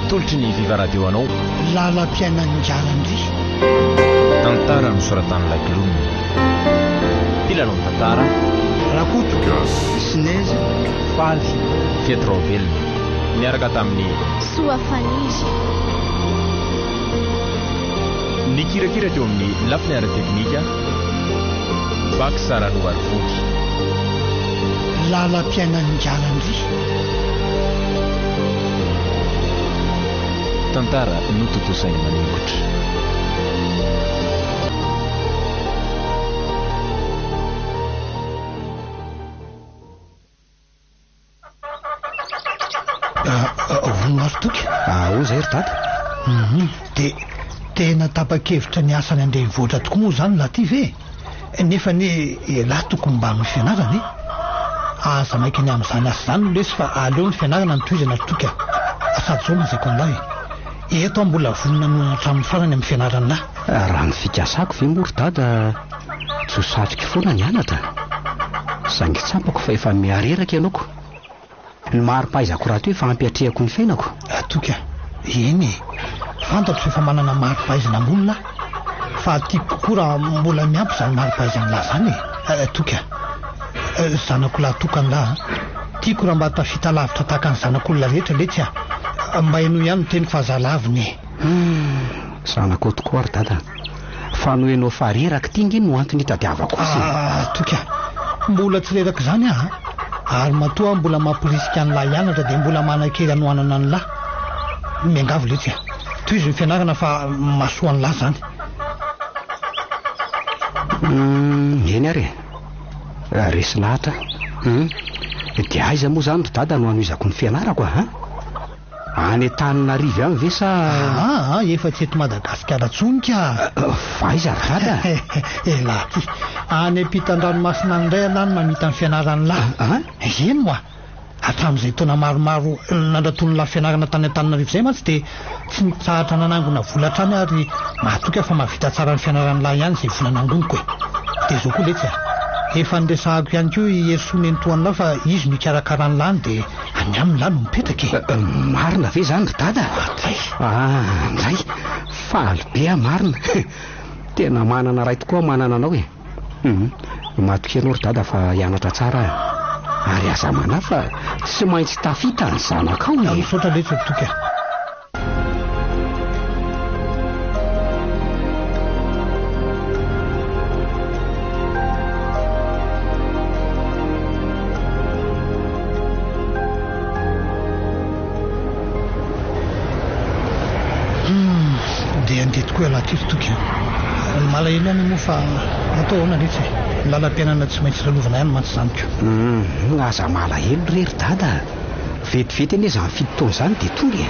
atolotry ny Viva Radio anao. Lalam-piainan'ny Njalandry. Tantara nosoratan'ilay Glony. Mpilalao tantara Rakoto Sineza Faly Pietro Velona miaraka tamin'ny Soafanizy. Nikirakira teo amin'ny lafiny ara-teknika Bak Sarano Arvoky. Lalam-piainan'ny Njalandry. Tantara notontosainy maningotra. Voninaritoky o zay ry dada. Dia tena tapa-kevitra ny asany andrenivohitra tokoa moa zany laha ty ve nefa ny lahy tokony mba amin'ny fianarana aza maika ny amin'izany asa zany lesy fa aleo ny fianarana nitoizana toka sady zao na zaiko andahy eto mbola vonina no hatramin'ny farany amin'ny fianarana raha ny fikasako ve mory dada tsy ho satrika foana ny anatra saingy tsapako fa efa miareraka ianako ny mari-pahaizako raha to efa ampiatrehako ny fiainako toka eny fantatro efa manana mari-pahaizana ambonina fa tiako kokoa raha mbola miampy zany mari-pahaizana lahy zany toka zanak'olona tokana tiako raha mba tafita lavitra tahaka ny zanak'olona rehetra letsy mba eno ihany teniko fahazalaviny zanako tokoa ry dada fa no enao fareraka tingy no antony hitadiavako azy toka mbola tsy reraka zany ary matoa mbola mampirisika ny lahy ianatra dia mbola manan-kely anohanana ny lahy miangavo letsy toy izy ny fianarana fa masoa ny lahy zany eny ary resy lahatra dia aiza moa zany ry dada no anoizako ny fianarako any Antananarivo ihany ve sa efa tsy eto Madagasikara tsonika fa aiza ry dada lahy ty any ampitan-dranomasina ndray alany mamita ny fianaran'ny lahy eny moa hatramin'izay taona maromaro nandratony lahy fianarana tany Antananarivo zay mantsy dia tsy nitsahatra nanangona volatra any ary mahatoka fa mahavita tsara ny fianaran'ny lahy ihany izay vola nangoniko dia zao koa letsy efa niresahako ihany koa iersony entoany lahy fa izy no ikarakarany lany dia any amin'ny lahy no mipetraka marina ve zany ry dada ndray faly be marina tena manana ray tokoa manana anao matoka ianao ry dada fa hianatra tsara ary aza mana fa tsy maintsy tafita ny zanakao misaotra letsy toka dia andetikoa lahatyritoka malahelo ihany moa fa atao ahoana letsy lalam-piainana tsy maintsy lalovana ihany mantsy zaniko aza malahelo rery dada vetivety anie zany fitotoana zany dia tonga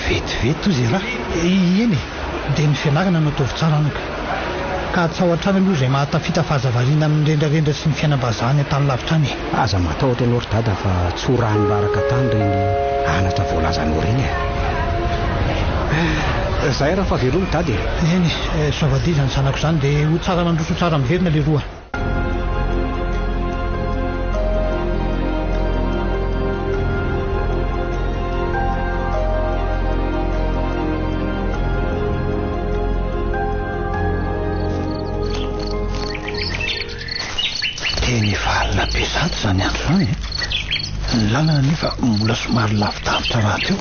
vetivety toy zay raha eny dia ny fianarana no ataovy tsara anaka ka tsy ao an-trany aloha izay mahatafita fahazavariana amin'ny rendrarendra sy ny fiainam-bazahany tany lavitra any aza matahotra ianao ry dada fa tsy ho rany raraka tany reny anatra voalazanao reny zay raha fa verony dady eny soavadia zany sanako zany dia ho tsara nandroso tsara miverina le roa teny efa alina be zato zany andro zany ny lalana nefa mbola somary lavidavitra raha teo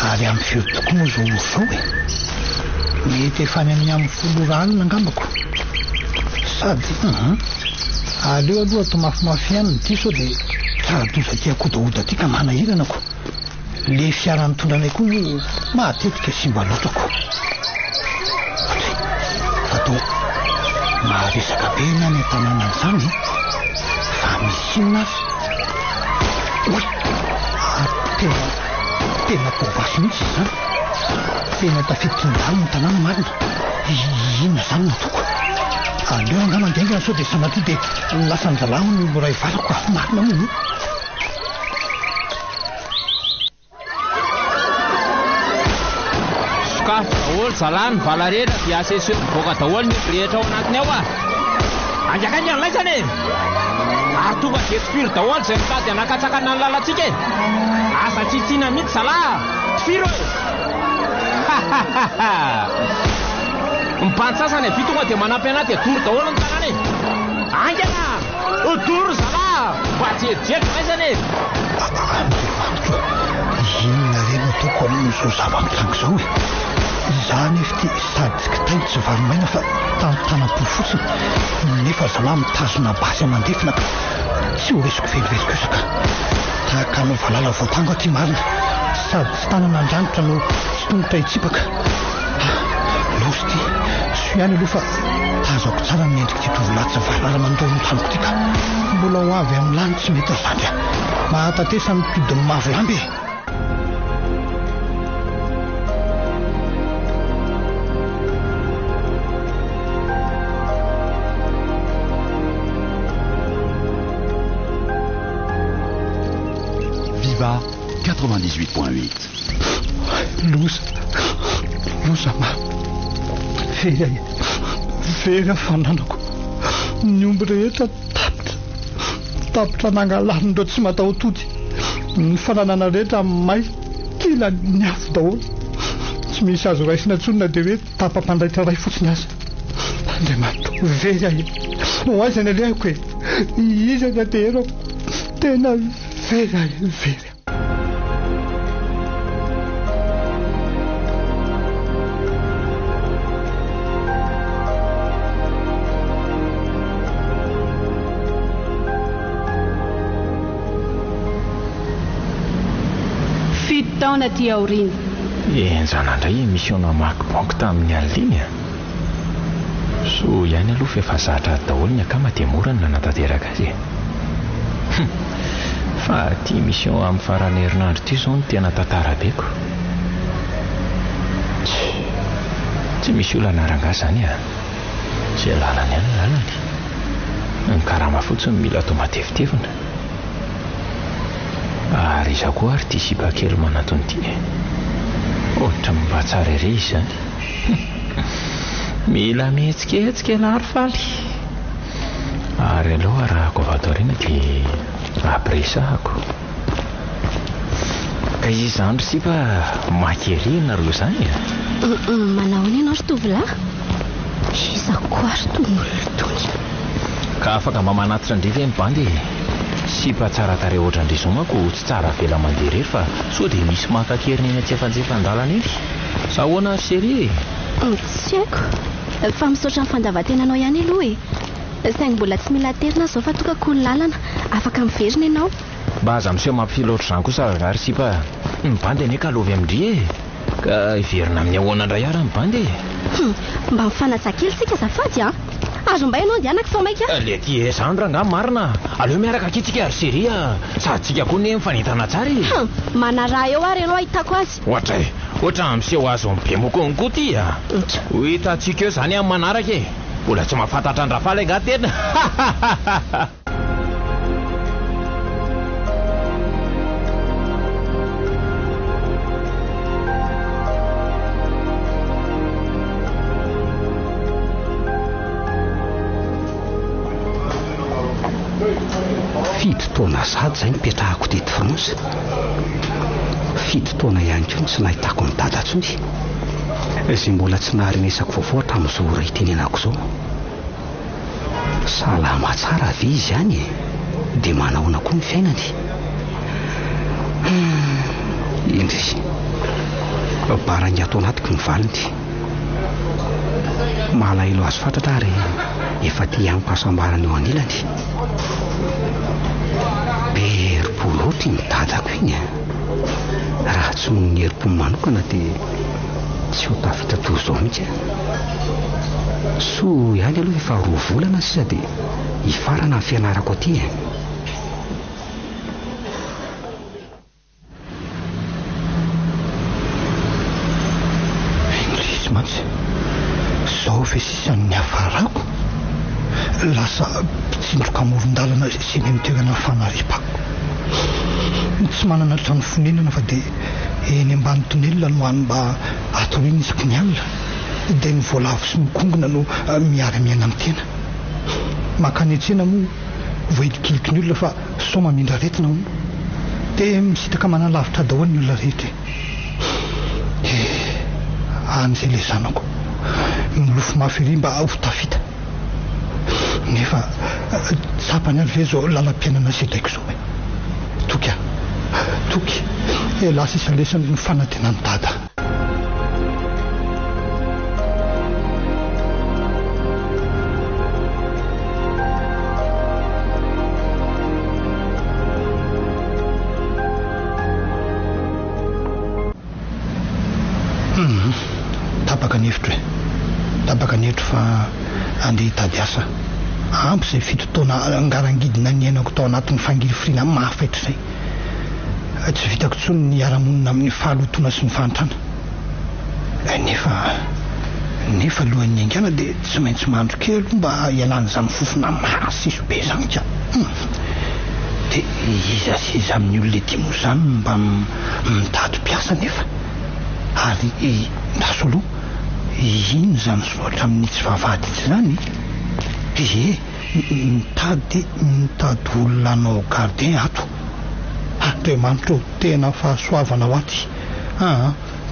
ary amin'ny feo tokoa moa zao zao mety efa any amin'ny amin'ny folo ralina angambako sady aleo aloha atao mafimafy ihany ny ty sao dia tsaradoza ty akodaoda ty ka manahiranako le fiarany tondranay koa matetika simba lotrako fatao maharesaka be ny any an-tanàna an'izany fa misy inona azy tena kovasy mihitsy zany tena tafiditry ny dalo ny tanàna marina inona zany natoko aleo anga mandaingana sao dia sanatria dia lasa nyzalamo no ray valako afo marina moa sokafo daholo zalany valarena dia aseseo mivoaka daholo ny rehetra ao anatiny ao anjakany anlaisany ary tonga jetsifiry daholo zay mitady anakatsakana ny lalantsika e. Asa tsitsina mihitsy zalahy firy mipantsasany avy tonga dia manampy anaty adory daholo ny tanana e. Angana adory zalahy mba jerijery maizany e. Inona reny ataoko amin'izao zava-mitango izao e. Izaho nefa ty sady tsy kitay tsy varomaina fa tantanam-po fotsiny nefa zalahy mitazona basy amandefina ka tsy ho resiko veliveliko isaka tahaka no valala voatango aty marina sady tsy tanana andranitra no tsy tongotra hitsipaka. Losy ty so ihany aloha fa tazako tsara miendrika ty tovolahy valala mandao ny tanoko ty ka mbola ho avy amin'ny lany tsy mety azandry mahatatesa ny todiny mavo lamby. Viva 98.8. Loza ma vera fananako ny omby rehetra tapitra nangalarindreo tsy mataotody ny fananana rehetra may kila ny afo daholo tsy misy azo raisina tsonina dia hoe tapampandraitra ray fotsiny azy. Andriamanitra vera ho aizany alehako e izana dia herako tena vera. Taona ty aoriana enjanandray emissiona Mark Bank tamin'ny aliny so ihany aloha fa efa zatra daholo ny akama dia mora ny nanatanteraka azy fa ty mission amin'ny farany herinandro ty zao ny tena tantarabeko tsy misy olana rangahy zany zay lalany ihany lalany ny karama fotsiny mila atao matevitevina ary iza koa ary ty sipa kely manatony ty ohatra mba tsara ire izy zany mila mihetsikehtsika lary faly ary aloha arahako avatorina dia apresahako ka izy zany ry sipa makerina ro zany manao ny ianao ry tovolahy iza koa ry tolotony ka afaka mba manatitra ndreka ny bandy sipa tsara tare ohatra andrizao manko tsy tsara vela mandeha rery fa so dia misy makakeriny eny atsefanjefan-dalana eny sa hoana serie tsy haiko fa misaotra ny fandavantenanao ihany aloha saingy mbola tsy mila terina zao fa tokako ny lalana afaka miverina ianao mba aza miseho mampiloatra zany kosa ry sipa ny bandy ane ka lovy amindry ka iverina amin'ny ahoana indray ara ny bandy mba mifanatsa-kely sika zafady azo mba ianao ndianaka sao maika le ty zany ranga marina aleo miaraka akitsika ary seria sady tsika koa ne mifanentana tsara mana raha eo ary ianao ahitako azy ohatra miseho azo be moko ny koa ty ho hitantsika eo zany amin'ny manaraka mbola tsy mahafantatra ny rafaly nga tena fito taona sady zay mipetrahako teto France fito taona ihany koa tsy nahitako ny dada ntsony izay mbola tsy naharenesako vaovao hatramin'izao ray tenenako zao salama tsara ve izy ihany dia manahoana koa ny fiainany indry baranga atao anatiko ny valiny malahelo azo fantatra ary efa ty hampahasambarana eo anilany berim-po loatra ny dadako iny raha tsy ny herim-po manokana dia tsy ho tafita toy izao mihitsy so ihany aloha efa 2 volana sisa dia hifarana ny fianarako aty inglisy mantsy zao fe sisan'ny hafarako lasa mpitsindroka amoron-dalana sy ny mitoerana fanaripako tsy manana trano fonenana fa dia eny ambany tonelina no hany mba atoriny isaky ny alina dia ny voalavo sy mikongona no miara-miaina amin'ny tena mankany an-tsena moa voidikiliky ny olona fa so mamindra retina hono dia misitaka manalavitra daholo ny olona rehetra an'izay le zanako milofo mafy ery mba ho tafita nefa tsapany avy ve zao lalam-piainana sedraiko zao toky toky lasa isalesany ny fanantenany dada. Tabaka ny hevitro fa andeha hitady asa ampy izay fitotoana angarangidina ny ainako tao anatin'ny fangilifirina mahafaitra izay tsy vitako tsony ny ara-monina amin'ny fahalotoana sy ny fahantrana nefa alohan'ny aingana dia tsy maintsy mandro kely mba hialan'izany fofona mahasiso be zany ka dia iza amin'ny olona dimo zany mba mitady mpiasa nefa ary ndasolo ino zany soatra amin'ny tsy vavady tsy zany mitady olona anao gardien ato andriamanitra tena fahasoavana ho aty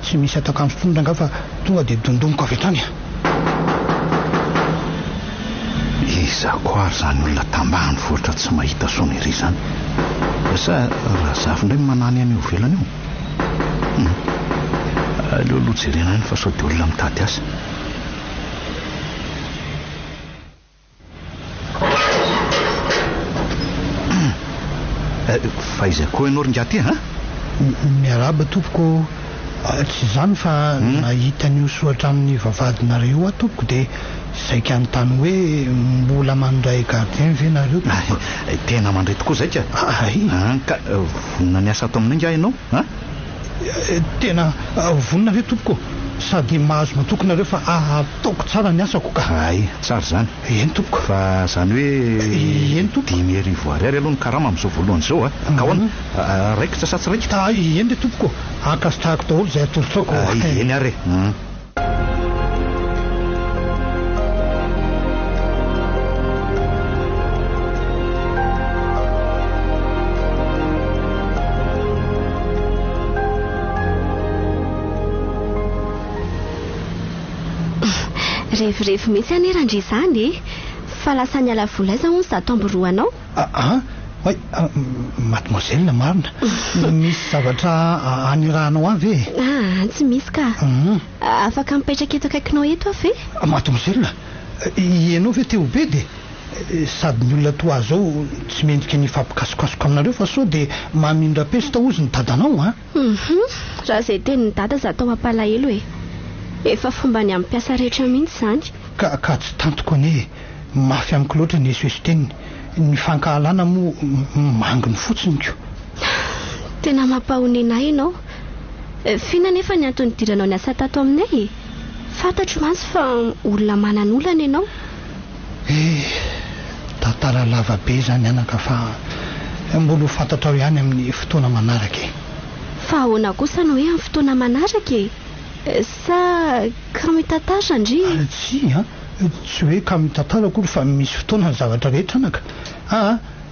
tsy misy atakanjo tondra nga fa tonga dia dondomoko avy hatrany iza ko ary zany olona tambahany voatra tsy mahita sona ery zany sa raha zafy indray manany any eo velany io aleo aloha jerena any fa sao dia olona mitady asa fa izay koa ianao ringaty miaraba tompoko tsy zany fa nahita n'io soatra amin'ny vavadinareo tompoko dia saika anytany hoe mbola mandray gardien ve nareo tena mandray tokoa zay ka ka vonina ny asa ato aminay nga ianao tena vonina ve tompoko sady mahazo matokonareo fa ataoko tsara ny asako ka tsara zany eny tompoko fa zany hoe eny tompoko 10,000 ariary aloha ny karama amin'izao voalohany zao ka hoana raikitra sa tsy raikitra eny de tompoko akasitrahako daholo zay atolotsaoko eny ary rehefirehefi mihitsy anerandry izany fa lasa ny ala vola iza hono zato amboroanao mademoiselle marina misy zavatra anirahanao avy tsy misy ka afaka mipetraka eto akaikinao eto avy mademoiselle ianao ve teo be dia sady ny olona toa zao tsy mendrika ny fampikasokasoka aminareo fa sao dia mamindra pesita ozy ny dadanao raha izay teny ny dada za tao ampalahelo efa fomba ny amin'ny mpiasa rehetra mihitsy zany ka tsy tantoko anie mafy amiko loatra ny esoeso teniny ny fankahalana moa manginy fotsiny ko tena mampahonenay ianao fina nefa ny antony diranao ny asa tato aminay fantatro mantsy fa olona manan'olana ianao tantara lava be zany anaka fa mbola ho fantatrao ihany amin'ny fotoana manaraka fa ahoana kosa no hoe amin'ny fotoana manaraka sa ka mitantara ndry tsy hoe ka mitantara kory fa misy fotoana ny zavatra rehetra anaka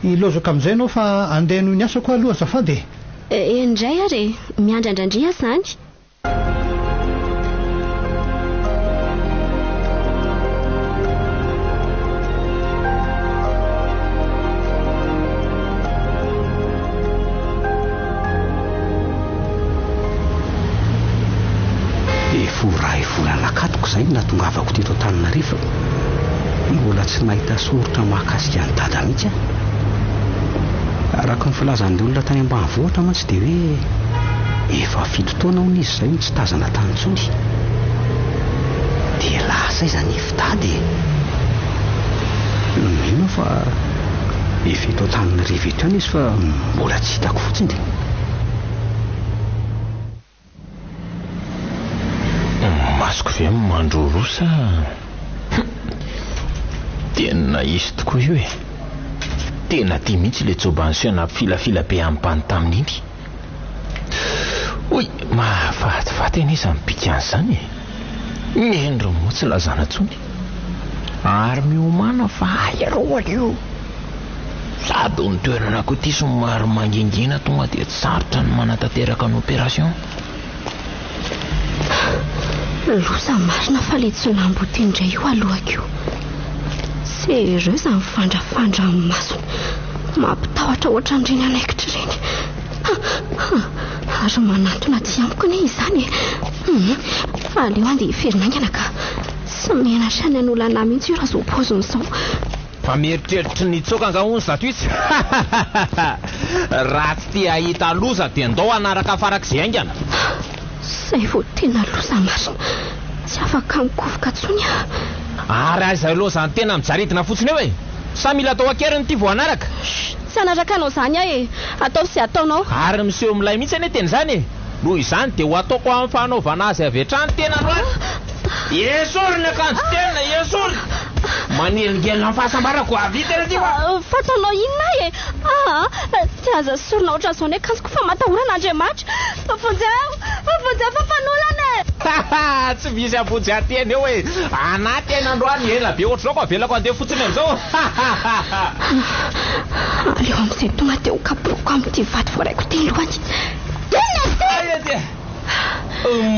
ilozako amin'izay ianao fa andeha noho ny asako aloha azafady indray ary miandrandrandria zany raha ivolanakatoko izay natongavako teto Antananarivo mbola tsy nahita soratra mahakasika ny dada mihitsy araka ny filazan'ilay olona tany ambanivohitra mantsy dia hoe efa fitotoana hono izy izay tsy tazana tany intsony dia lasa iza ny fitady mino fa efa eto Antananarivo eto ihany izy fa mbola tsy hitako fotsiny masoko ve mandro rosa tena izy tokoa io tena tia mihitsy le jobansiona filafila be ampany tamin'iny oy mahafatifaty eny izy mipika an'izany miendro moa tsy lazana ntsony ary miomana fa ayaroana io sady ny toerana koa ty somary mangingina tonga dia sarotra ny manatanteraka ny opération. Loza marina fa le tsolambo tindray io alohako io. Serieuse ny fandrafandra amin'ny maso, mampitahotra ohatran'ireny anaikitra ireny. Ary manantona ty amiko ne izany. Fa aleo andeha hiferinangana ka sy mianatra ny an'olana mihitsy io raha zao paoziny izao. Fa mieritreritra ny tsoka angahony zato itsy. Raha tsy tia hahita loza dia ndao anaraka farak'izay aingana. Zay vao tena loza marina, tsy afaka mikovoka tsony. Ary aza loza ny tena mijaretina fotsiny eo e. Sa mila atao akeriny ty vao anaraka. Tsy anaraka anao zany aho e, atao sy ataonao. Ary miseho milay mihitsy ane teny zany e. Noho izany dia ho ataoko amin'ny fanaovana azy avy hatrany tena loatra. Esorina ny akanjo tena, esorina. Manelingelina amin'ny fahasambarako avy tena ty fa. Fataonao inona e? Tsy aza sorina ohatran'izao ny akanjoko fa matahorana Andriamanitra. Afonjeo fafanolana e. Tsy misy afonjy ateny eo e. Anaty aina androany ela be ohatr'izao ko avelako andeha fotsiny amin'izao. Aleo amin'izay tonga dia ho kaporoko amin'ity vato voaraiko ty lohany.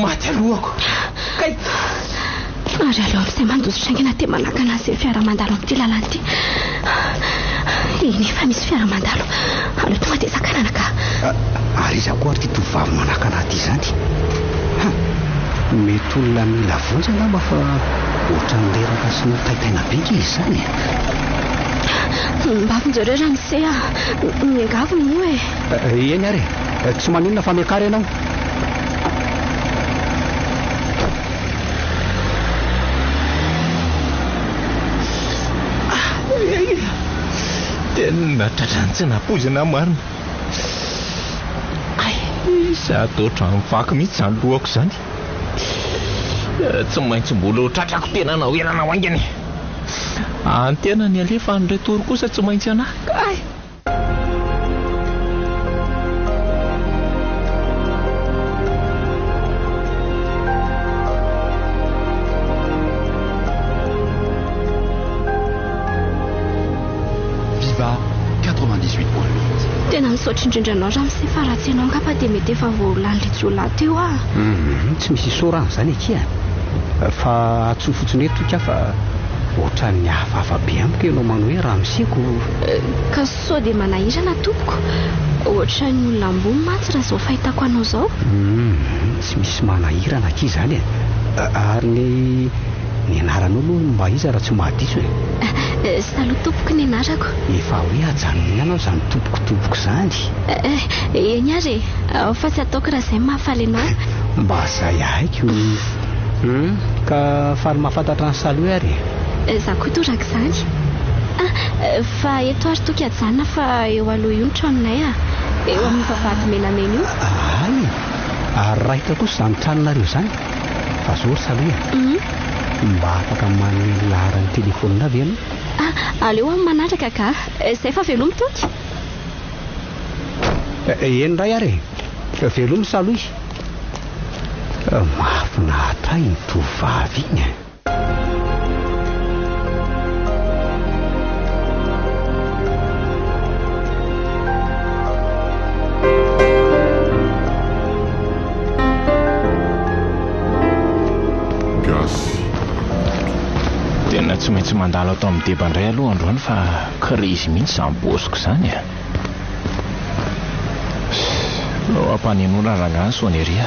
Maty alohako. Kay. Ary aleo amin'izay mandoso traingana dia manakana an'izay fiara-mandalo amin'ity lalana ity. Nefa misy fiara-mandalo. Aleo tonga dia sakanana ka. Ary iza koa ary ty tovavy manakana ty izany. Mety olona mila vonjy angamba fa ohatran'leraka sy nitaitaina be izy izany. Mbavinjareo raha misy miangavy moa e. Eny ary tsy maninona fa miakary ianao. Tena tratrany tsy napozina marina. Za totra mivaky mihitsy zany lohako zany. Tsy maintsy mbola tratrako tena na hoelana ho aingany. Antena ny alefa ny retory kosa tsy maintsy anahy. Viva 98.8. Tena misaotra indrindranao raha misy fa raha tsy ianao angamba dia mety efa voalany le jiolahy teo ah. Tsy misy isorana zany eky fa atsofotsiny eto ka fa ohatran'ny hafahafa be amiko ianao manao hoe raha miseko. Ka sao dia manahirana tompoko. Ohatran'ny olona ambony mantsy raha izao fahitako anao izao. Tsy misy manahirana aky zany ary ny anaran'olo mba iza raha tsy mahadiso e. Saloha tompoko ny anarako. Efa hoe ajanona ianao zany tompoko zany. Eny ary fa tsy ataoko raha izay mahafaly ianao. Mba zay haiko. Ka faly mahafantatra ny saloha ary. Za koa toraka izany. Fa eto ary toky ajanona fa eo aloha io ny tranonay eo amin'ny vavahady menamena io. Ary raika kosa izany tranonareo zany. Fa zory saloha. Mba afaka manome laharan'ny telefonina avy ianao. Aleo amin'ny manatraka ka. Izay fa velomy toky. Eny ray ary velomy saloha. Mahafinaritra ny tovavy iny. Tena tsy maintsy mandalo atao amin'ny debandray aloha androany fa krizy mihitsy izany bosiko izany ampanenona rangany soneria.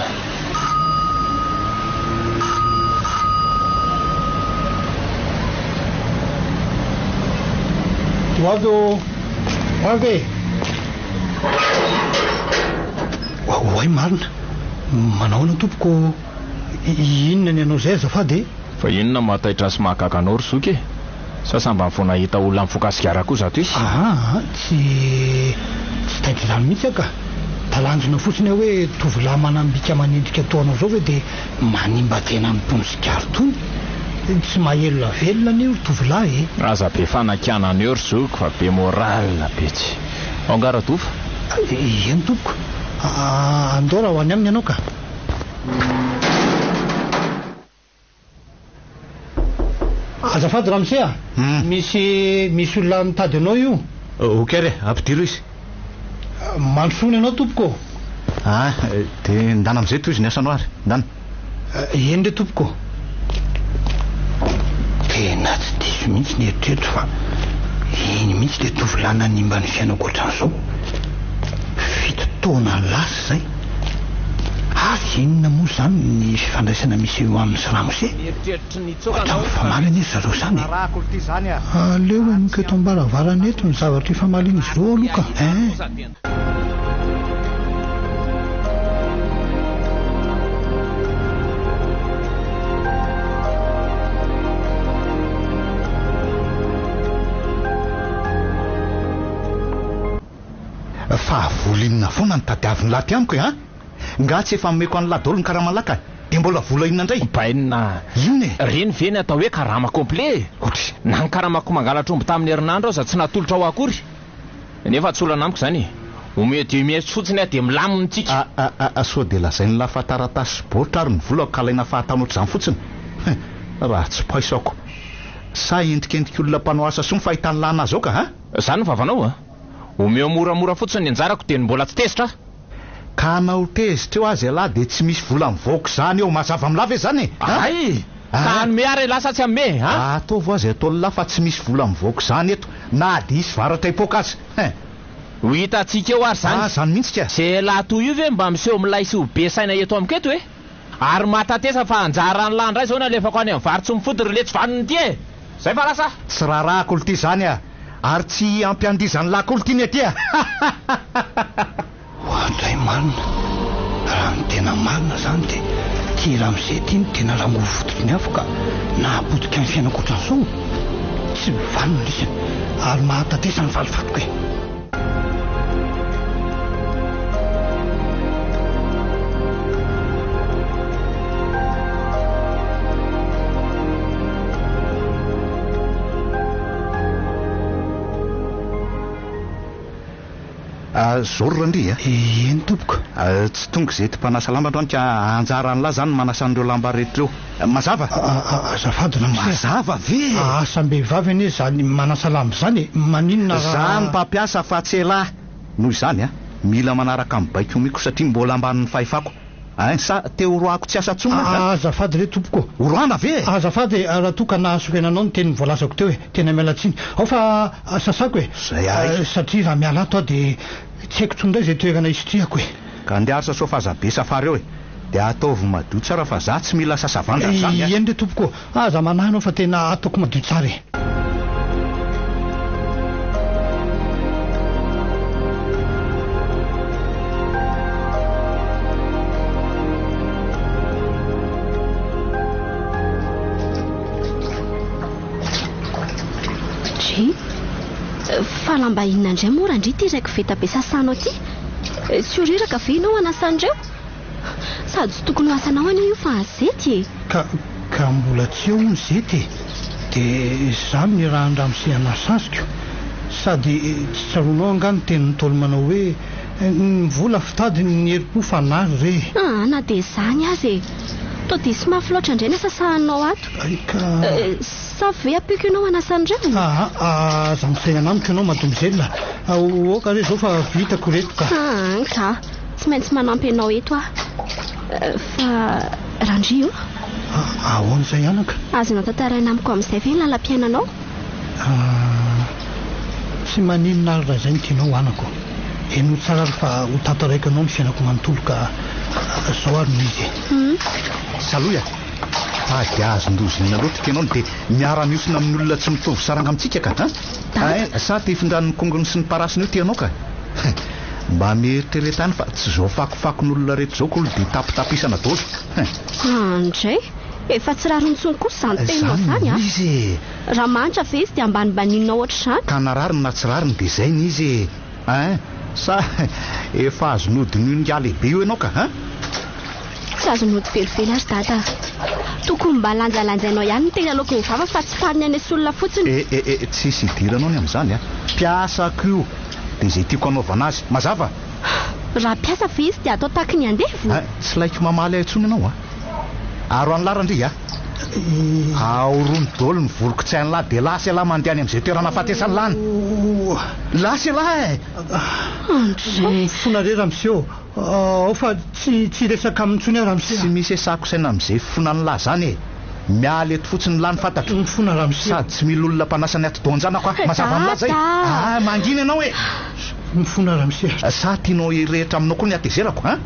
Avy hoay marina manaona tompoko inona ny anao izay azafady. Fa inona mataitra sy mahagaga anao ry zoky e. Sasamba ny vao nahita olona mifokasikara koa zato izy. Tsy taitra izany mihitsy aka. Talanjona fotsiny hoe tovolahy manambika manendrika ataonao zao hoe dia manimba tena mipony sikaro tony. Tsy mahelona velona ny tovolahy. Aza be fanakanana eo ry zoko fa be moralina betsy. Angara-dofa. Eny tompoko. Andao raha ho any aminy ianao ka. Azafady raha misy misy olona mitady anao io. okere ampidiro izy mandrosony ianao tompoko dia ndana am'izay toy izy ny asano ary ndana eny le tompoko tena tsy diso mihitsy ny eritreritro fa iny mihitsy le tovolana nimba ny fiainako ohatran'izao fitotoana lasa zay ary inona moa zany ny fifandraisana misy eo amin'ny Ramose ohatran'ny famaliny izy zareo zany aleo mika eto ambaravarana eto ny zavatra ifamaliny izy reo aloka fa volinona foana ny tadiaviny laty amiko e nga tsy efa momeko any ladolo ny karamalaka dia mbola vola inona indray bainina ino e reny ve ny atao hoe karama complet otry na ny karamako mangalatra omby tamin'ny herinandro aho za tsy natolotra ao akory nefa tsy olana amiko zany omedy miesy fotsiny dia milaminy tsika sao dia lazainy lafa taratasy boatra ary ny volako kalaina fahatany oatra izany fotsiny raha tsy paisako sa endrikendriky olona mpanao asa so ny fahitany lana azao ka zany vavanao omeo moramora fotsiny ny anjarako dia mbola tsy tezitra ka anao tezitra eo azy alahy dia tsy misy vola mivoaka zany eo mazava amilava e zany ay ka anome ary lasa tsy amme ataovo azy ataololahy fa tsy misy vola mivoaka zany eto na dia isy varatra ipoka azy ho hitantsika eo ary zany zany mihitsy ka zay lato io ve mba miseho milay sy ho be saina eto amiko eto e ary matatesa fa anjarany landray zao na lefako any amin'ny varotsy mifoty reletsy vanony ty e zay fa lasa tsy raharahako olo ty zany ary tsy ampiandizany lakolo ty ny aty hoandray marina raha ny tena marina zany dia ty Ramose ty ny tena rangovo fototry ny afo ka nahapotika amin'ny fiainako ohatran'izao tsy mivalina izy ary mahatatesa ny valivatoko e zoro randry eny tompoko tsy tonga izay tim-panasa lamba androany ka anjaran'lahy zany manasan'ireo lamba rehetra eo mazava azafady mazava ve asam-behivavy anie zany manasa lamba zany maninona zany mpampiasa fa tsy elahy noho izany mila manaraka mibaiko miko satria mbola ambanin'ny fahefako sa te oroako tsy asa tsona azafady re tompoko oroana ve azafady raha toka nahasorenanao ny teny voalazako teo e tena mialatsiny ao fa sasako e zay satria raha miala ato dia tsy haiko tsondray zay toerana isitriako e ka andeharisa sofazabe safary eo e dia ataovy madio tsara fa za tsy mila sasavandra zany eny re tompoko aza manahy anao fa tena ataoko madio tsara e fa lamba inona indray mora ndry ty raiky veta be sasanao ty tsy horiraka ve ianao anasan'ireo sady tsy tokony ho asanao any io fa azety ka mbola tsy eo ny zety dia zany ny raha Ramose anasaziko sady tsy tsaronao angany tenin'ny tolo manao hoe mivola fitady ny herim-po fanary re na dia zany azy e to dia sy mafy loatra indray ny sasanao ato sa ve apiko ianao anasan'ireo aza misaina amiko ianao madomzelona oka re zao fa vitako reto ka ka tsy maintsy manampy ianao eto fa randrio ahoan'izay anaka azonao tantaraina amiko amin'izay ve ny lalam-piainanao tsy maninona ary raha izay ny tianao anako eno tsara ary fa ho tato raika anao ny fiainako manontolo ka zao ary nizy saloya dia azon-dozina loatra kenao dia miara-miosina amin'ny olona tsy mitovy saranga amintsika ka sa te hifindran'ny kongony sy ny parasiny io tianao ka mba mieritreretany fa tsy zao fakofakon'olona rehetra zao koa dia tapitapisana dolo andray efa tsy rary nitsony kosa zany teninao zany izy raha manitra ve izy dia ambanibaninao oatra zany ka narariny na tsy rariny dia zay ny izy sa efa azonodiny io nga lehibe io ianao ka tsy azonody velively azy dada tokony mba lanjalanjainao ihany ny tena loko ny vava fa tsy fariny any solona fotsiny tsisy hidiranao ny amin'izany mpiasako io dia zay tiako anaovana azy mazava raha mpiasa ve izy dia atao taky ny andevo tsy laiko mamaly aitsony ianao aro any larandry aorony dolo ny voloko tsy hainy lahy dia lasy lahy mandeha any amin'izay toerana fatesany lany lasy lahy fona re ramseo ao fa tsy resaka amintsony ramse tsy misy esako saina amin'izay fona ny lahy zany mialy eto fotsiny lany fantatro ny fona ramse sady tsy mila olona mpanasany ato-doanjanako mazava amin'lahy zay mangina ianao hoe ny fona ramse sa tianao rehetra aminao koa ny atezerako a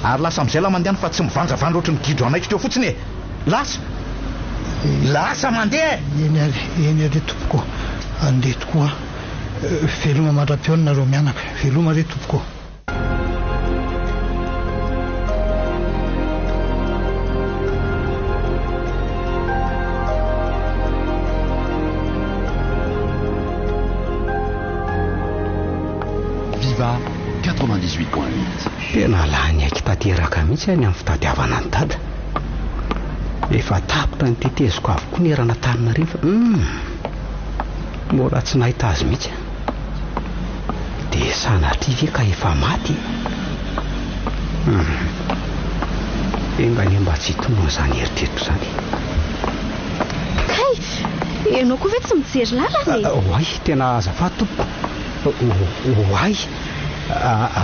ary lasa amin'izay lahy mandehany fa tsy mivanjavandra ohatry ny gidro anaiky teo fotsiny e lasa mandeha eny ary tompoko andeha tokoa veloma mandra-peona nareo mianaka veloma re tompoko Viva 98.8 tena lany aiky tanteraka mihitsy any amin'ny fitadiavana ny dada efa tapitra ny teteziko avokoa ny erana tanina riva mbola tsy nahita azy mihitsy dia sanatrivy ka efa maty engany mba tsy hitonona izany eritreritro izany kay ianao koa ve tsy mijery lalana oay tena azafady tompoko oay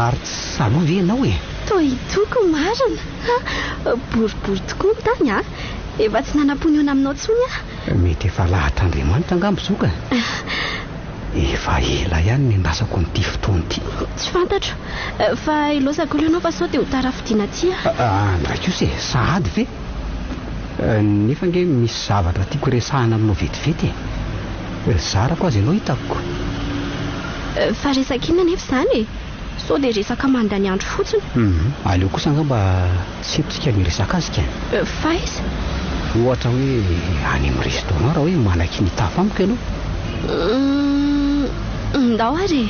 ary tsy saloha ve ianao e toitoko marina boribory tokoa ny tany efa tsy nanam-poniona aminao tsony mety efa lahatr'Andriamanitra angambo zoka efa ela ihany ny andrasako nyity fotoana ity tsy fantatro fa ilosako leonao fa sao dia ho tara fidiana ty ndraiky io se sahady ve nefa nge misy zavatra tiako resahana aminao vetivety zarako azy ianao hitako fa resak'inona nefa izany sao dia resaka mandany andro fotsiny aleo kosa angamba tsy etontsika ny resaka azy ka fa izy ohatra hoe any amin'ny restaurant raha hoe manaky ny tafo amiko ianao ndao ary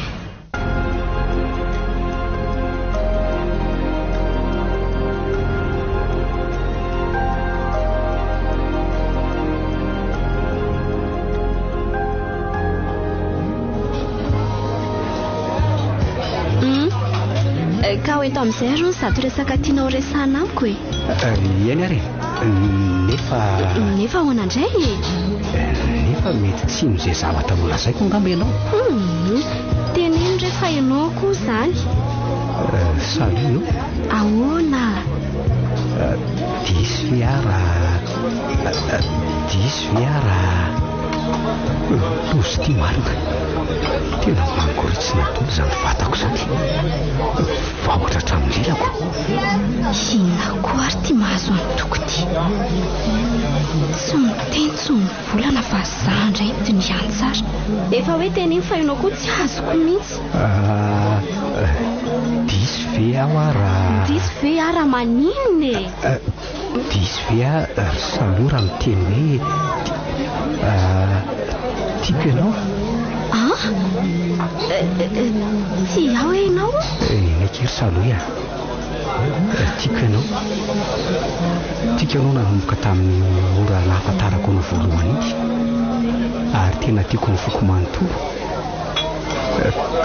ka ho eto amin'izay aro ny zato resaka tianao resahana amiko eny ary nefa hoanandray nefa mety tsy nozay zavatra molazaiko angamba ianao teneno rehefa ianao koa izany salo io ahoana diso fiara tozy ty marina tena mangory tsy natolo izany vatako izany vahotra hatramin'ny lelako ina koa ary ty mahazo any toko ty tsy miteny tsy mivolana fa zandray ty ny any tsara efa hoe tena iny fa ianao koa tsy azoko mihitsy diso ve ara maninone diso ve salora miteny hoe tiako ianao tsy aho ianao nakery saloha tiako ianao nanomboka tamin'ny ora nahafantarako ny voalohany iny ary tena tiako ny foko manontolo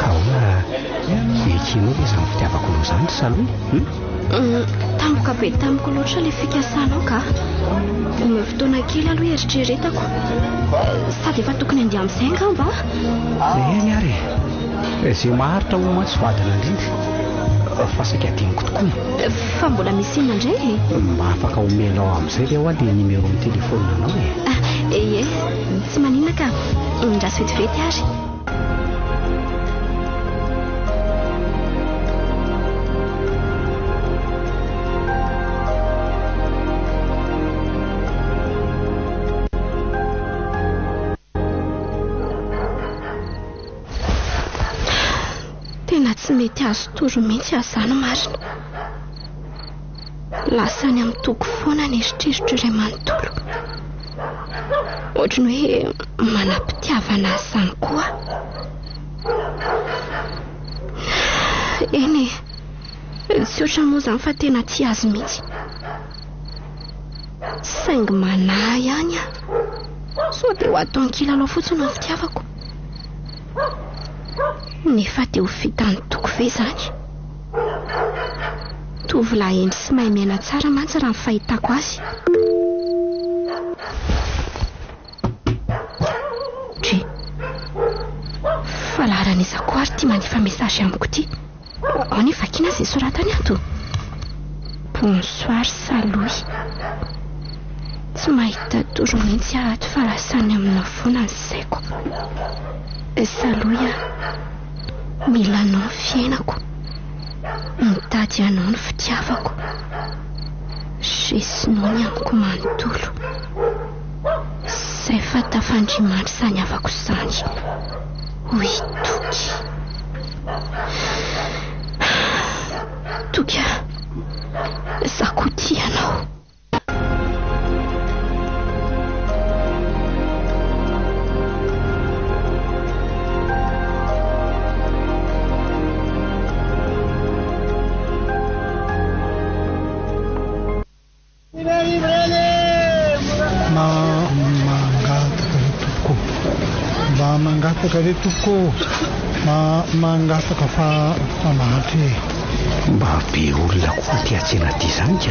ka hoana ekenao le izany fitiavako anao izany saloha tampoka be tamiko loatra ilay fikasanao ka ome fotoana kely aloha eritreretako sady efa tokony andeha amin'izay angamba eny ary izay maharitra ho matsy vadana indrindra fa saika adiniko tokoa fa mbola misy inona indray mba afaka omenao amin'izay le ho a le numéro amin'ny telefônina anao ie tsy maninona ka ndraso vetivety ary tena tsy mety azo toro mihitsy azano marina lasany amin'ny toko foana ny eritreritro iray manontolo ohatrany hoe manam-pitiavana azy izany koa eny tsy ohatra moa izany fa tena tia azy mihitsy saingy manahy ihany sao dia ho atao ankilalao fotsiny ny fitiavako nefa dia ho vita ny toko ve izany tovolahy endry sy mahay miaina tsara mantsy raha ny fahitako azy fa laharan'izako ary tia mandefa mesazy amiko ity. Ao nefa kina izay soratany ato. Bonsoir Saloy. Tsy mahita toro mihitsy ato fa lasany amina foana ny saiko. Saloy, mila anao ny fiainako. Mitady anao ny fitiavako. Jesinao ny amiko manontolo. Izay fa tafandrimandry sany avako izany. Hoy Toky. Toky, zako tia anao. Mangataka re tompoko, mangataka fa mahatry. Mba be olona koa ty atsena ty zany ka.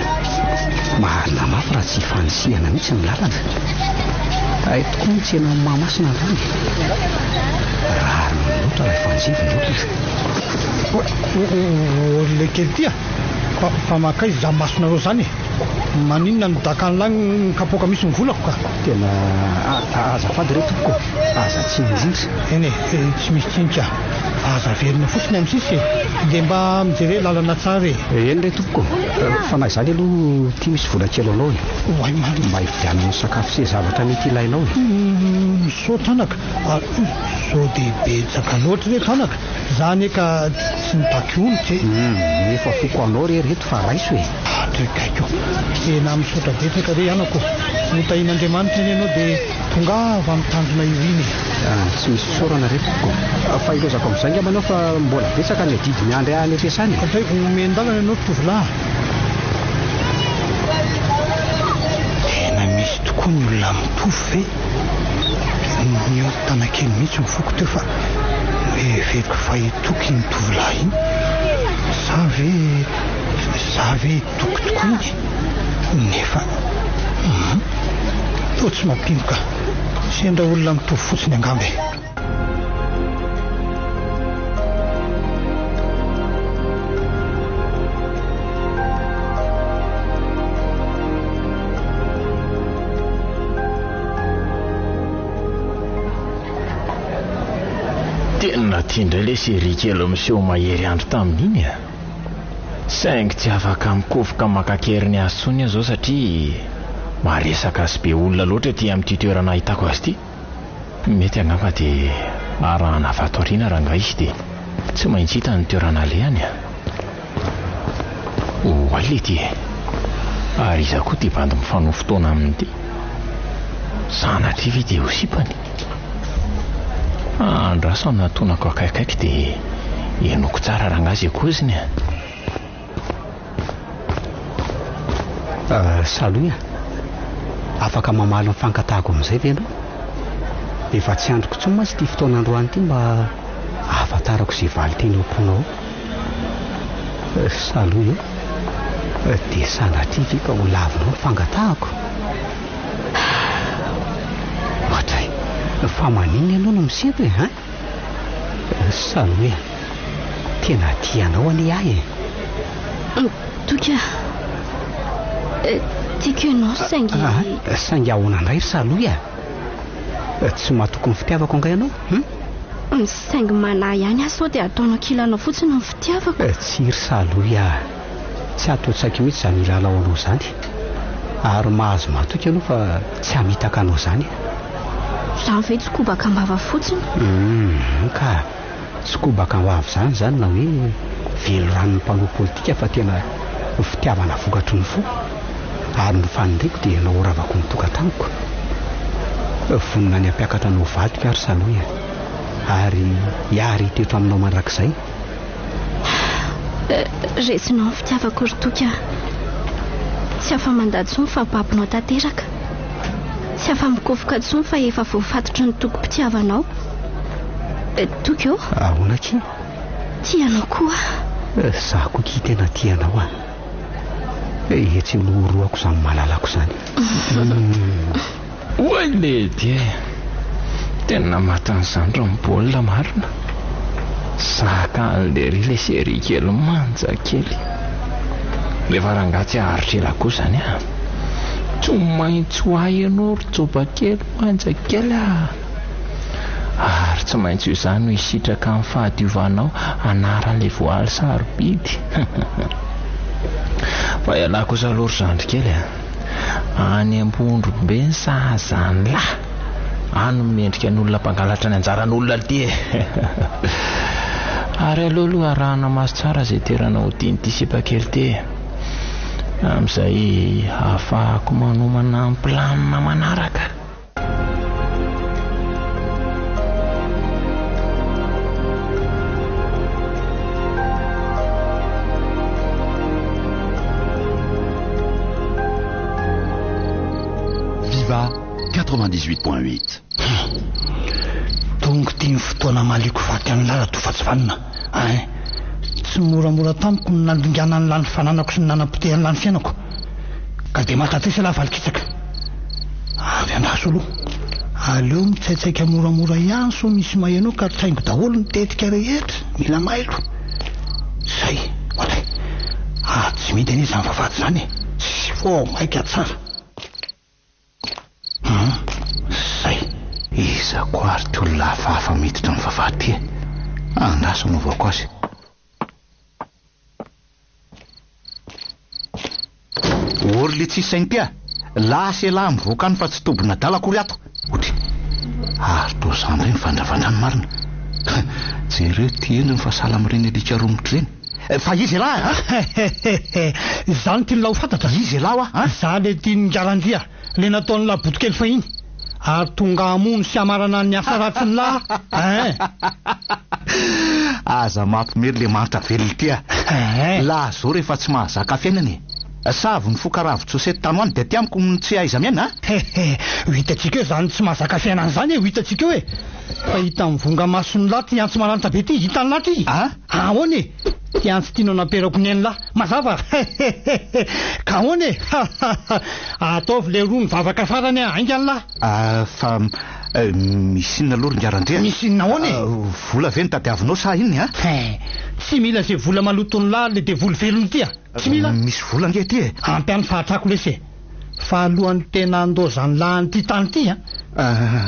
Marina mafy raha tsy fanisihana mihitsy ny lalana. Ay tokoa ny tsena mahamasina androny. Rary loatra raha fanjivy loatra. Olona kely tya fa makay zaho masonareo zany. Maninona ny dakan'lahy ny kapoaka misy ny volako ka. Tena azafady re tompoko, aza tsy indrindra. Eny tsy misy tsindra. Aza verina fotsiny amin'ny sisy dia mba mijery lalana tsara e. Eny re tompoko, fa na izany aloha tia misy volan-kely anao e. Oay marina. Mba hividian'ny sakafo sy zavatra mety ilainao e. So tanaka, so dia betsaka loatra re tanaka. Zany ka tsy nitaky olotra e. Nefa foko anao re reto fa raiso e. Trekaiko, tena misaotra betsaka re anako. Notahin'Andriamanitra ny ianao dia tonga avy amin'ny tanjona io iny. Tsy misy sorana re tompoko. Fa ilozako amin'izay ngamba anao fa mbola betsaka ny didiny andry any ampiasany. Katray omendalana ianao tovolahy. Tena misy tokoa ny olona mitovy ve? Niotana kely mihitsy ny foko teo fa veriko fa itoky ny tovolahy iny. Sa ve toky tokoa iny. Nefa to tsy mampinoka. Sendra olona mitovy fotsiny angambe. Tena tiandray le serikely miseho mahery andro tamin'iny a. Saingy tsy afaka mikovoka makakery ny asony zao satria maresaka sy be olona loatra ty amin'ity toerana ahitako azy ty. Mety angamba dia arahana fatoriana raha nga izy dia tsy maintsy hita ny toerana alehany a. Oay le ty ary iza koa dia bandy mifanohy fotoana amin'ity. Sanatry ve dia ho sipany. Andraso natonako akaikaiky dia enoko tsara raha ngazy akoziny a. Saloy afaka mamaly ny fankatahako amin'izay ve ianao? Efa tsy androko intsony mantsy ty fotoana androany ity mba ahafantarako izay valy teny am-ponao. Saloy dia sanatria ve ka ho lavinao ny fangatahako? Ohatray fa maninona ianao no misety e? Saloy tena tianao anie ahy e. Toka, tiako ianao saingy ahoana indray ry Saloy tsy mahatoky ny fitiavako anga ianao? Saingy manahy ihany aso dia ataonao kilanao fotsiny ny fitiavako. Tsy ry Saloy tsy atotsaky mihitsy izany ilalao anao zany. Ary mahazo mahatoky ianao fa tsy hamitaka anao zany. Izany ve tsy kobaka ambava fotsiny? Ka tsy kobaka ambava zany na hoe velo ranon'ny mpanohy politika fa tena fitiavana vokatry ny fo. Ary ny fanindriko dia nahoravako ny tokantaniko. Vonona ny ampiakatra anao vadika ary Saloy ary hiary teto aminao mandrakizay. Resinao ny fitiavako ry Toka. Tsy afa mandady tsony fa babinao tanteraka. Tsy afa mikovoka tsony fa efa voafatotry ny tokom-pitiavanao. Toka eo? Ahoana ki? Tianao koa. Zaho koa ki tena tianao tsy lohoroako izany mahalalako izany. Oay le dia tena matan'izany raha mibaolina marina. Saka lery le série kely manja kely rehefa rangatsy aharitra ela kosa zany a tsy maintsy ho ahy ianao ry tsoba kely manja kely ary tsy maintsy io zany no hisitraka amin'ny fahadiovanao anaran'ilay voaly sarobidy fa ialahy kosa aloha ry zandry kely any Ambondrombe ny sahazany lahy any mendrika ny olona mpangalatra ny anjaran'olona ty ary aloha arahana maso tsara izay toerana ho tiany ty sipakely ty amin'izay ahafahako manomana ny planina manaraka. Viva 98.8. Tonga ty ny fotoana maliko vaty amin'ny lara tofatsivanina tsy moramora tamiko ny nandingana ny lany fananako sy ny nanam-potehany lany fiainako ka dia matatesy laha valikitsaka avy andraso aloha aleo mitsaitsaika moramora ihany so misy maheno ka tsaingo daholo ny tetika rehetra mila mailo zay oatay tsy mety anie zany vavady zany sy fo maika tsara zay iza ko ary ty olona hafahafa miditra amin'ny vavady ty andraso naovako azy. Orly tsisy sainy ty lasy lahy mivokany fa tsy tobina dala akory ato otry ary to zany reny vandravandrany marina jereo ty endriny fa sala amin'ireny alika romotra reny fa izy lahy zany ty ny lao fantatra izy lahy za le ty ny garandia le nataon'ny labodikely fa iny ary tonga amono sy amarana ny asa ratsy ny lahy aza mampimery le manitra velona ty laha zao rehefa tsy mahazaka fiainany savy ny fokaravitsosety tanoany dia ty amiko tsy aiza miaina ho hitatsika eo zany tsy mahazaka fiainana zany ho hitatsika eo fa hita mivonga masony lahy ty antsy maranitra be ty hitany lahy ty ahoany ty antsy tianao namperako ny ainy lahy mazava ka ahoany ataovy le roa mivavaka farany aingany lahy fa misy inona aloha ringarandrea misy inona ahoany vola ve ny tadiavinao sa inony tsy mila zay vola malotony lahy le de voly velony ty tsy mila misy vola nge ty ampy fahatrako lesy fa alohan'ny tena andozany lahany ty tany ty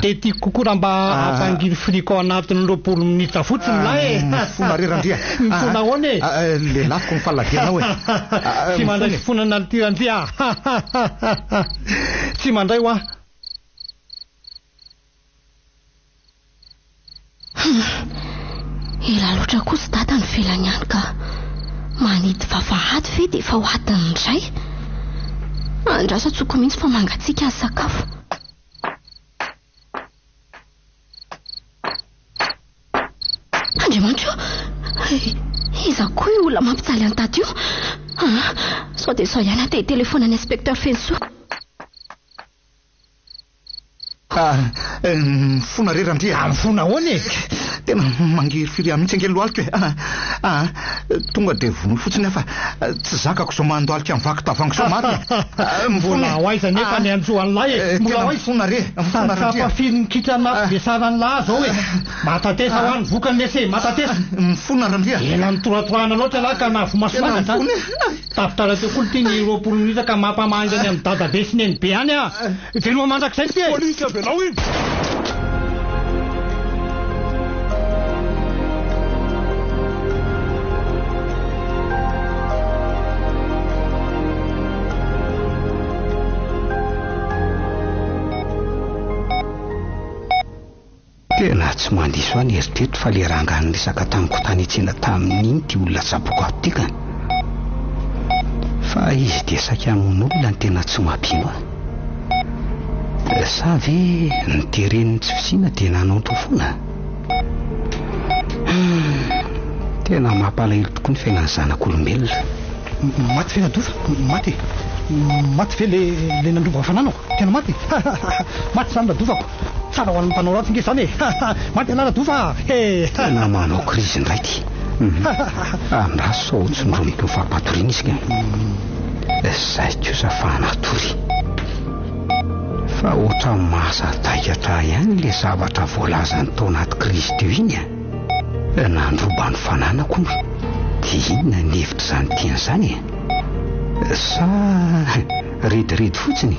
de ty kokora mba afangiry friko ao anatin'ny 20 minitra fotsiny lahy fonarerandria mifona ahoany le lafiko ny faladianao tsy mandray fifonana ty randria tsy mandray ho ela loatra kosa dada ny velany ihany ka manidy vavahady ve dia efa ho adiny indray andrasa tsoko mihitsy fa mangatsika ny sakafo andriamanitra iza koa io olona mampitsaly antady io sao dia sao ihany ate telefonany inspecteur Fenso fonarerandria mifona ahoany tena mangery firy mihitsy angelo alika tonga dia vono fotsiny fa tsy zakako zao mando alika amin'ny vaky tavango so marina mbola ho aiza nefa ny anjoany lahy mbola ho aiza sapafiry ny kitrana besarany lahy zao matatesa ho any vokany lesy matatesa mifonarandria ela nitoratorana loatra lahy ka navo masomangatra tafitara tekolo ty ny 20 minitra ka mampamangany amin'ny dadabe sy neny be any veloma mandrakizay ty polisa velao iny tena tsy mandiso any eritreto fa le rangany resaka tamiko tany etsena tamin'iny ty olona tsapoko ato tika fa izy dia saika amin'olona ny tena tsy mampino sa ve nitereniny tsy fisina dia nanao tofona tena mampalahelo tokoa ny fiainany zanak'olombelona maty fe nadofa maty ve le nandrova fananako tena maty maty zany nadofako tsara ho an'ny mpanao ratsy nge zany maty ana nadofa tena manao krizy indray ty andraso sao tsy ndromiko ny fahampatoriana izy ka zay kosa fa natory fa ohatra masa taikatra ihany le zavatra voalazany tao anaty krizy teo iny nandroba ny fananako dia inona ny hevitra izany tiany izany sa ridiridy fotsiny.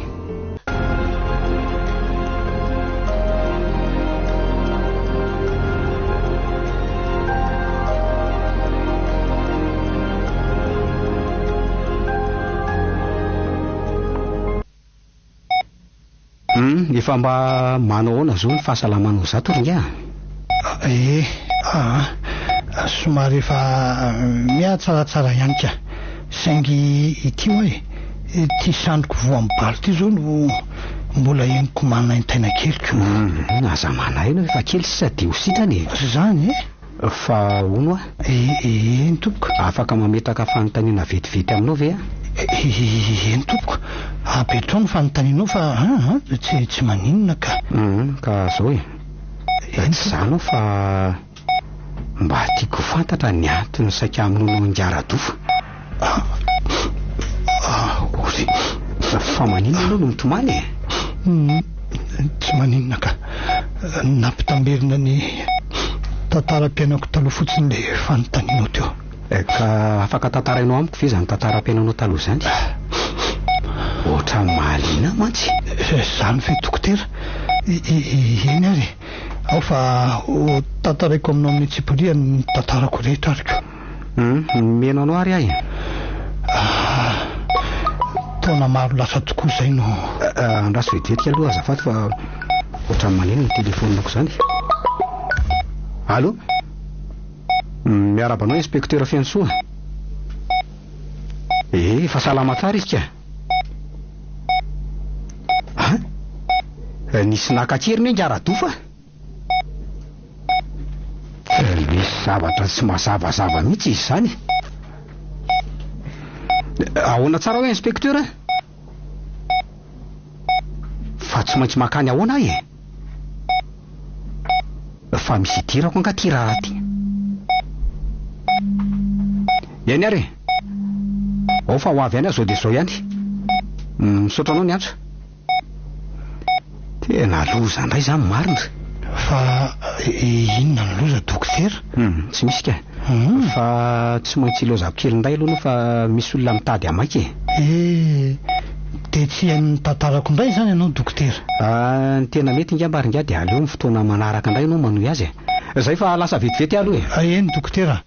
Efa mba manao ahoana zao ny fahasalamanao zato ringa? Somary efa mihatsaratsara ihany ka saingy ity hoe ty sandroko voambaly ty zao no mbola eniko manaintaina keliko. Aza manaina efa kely sady ho sitrany zany fa ono eny tompoko afaka mametaka fanontaniana vetivety aminao ve eny tompoko apetrao ny fanontanianao fa tsy maninona ka zao tsy zany fa mba tiako fantatra ny antony saika amin'olo ngiara-dofa. Fa maninona anao no mitomany tsy maninona ka nampitamberina ny tantaram-piainako taloha fotsiny le fanontanianao teo. Ka afaka tantarainao amiko ve zany tantaram-piainanao taloha zany? Ohatra mahaliana mantsy zany fe dokotera eny ary ao fa tantaraiko aminao amin'ny tsipolia ny tantarako rehetra ariko. Mena anao ary ahy taona maro lasa tokoa zay no andraso vetetika aloha azafady fa ohatra maneno ny telefoninako zany. Allo, miarabanao inspecteur Fiansoa? Fa salama tsara izy ka? Nisy nakakeriny ngiara-dofa? Misy zavatra tsy mazavazava mihitsy izy zany. Ahoana tsara hoe inspecteur? Fa tsy maintsy makany ahoana ahy fa misy tirako ankatira raty. Eny ary ao fa ho avy any aho zao dia zao ihany. Misaotra anao ny antso. Tena loza indray zany marina. Fa inona ny loza dokotera? Tsy misy ka fa tsy maintsy ilozako kely indray aloha no fa misy olona mitady amaiky dia tsy hain'ny tantarako indray zany ianao dokotera? Ny tena mety ingambaringa dia aleo ny fotoana manaraka indray ianao manohy azy zay fa lasa vetivety aloha eny dokotera.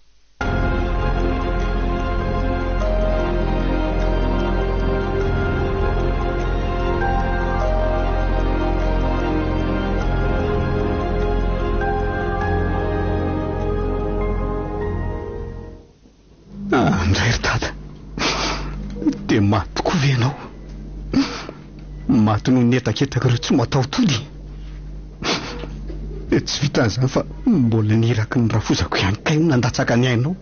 Andray ry dada dia maty koa ve ianao? Maty noho ny etaketaka ireo tsy mataotody. Tsy vitan'izany fa mbola niraky ny rafozako ihany ka io nandatsaka ny ainao.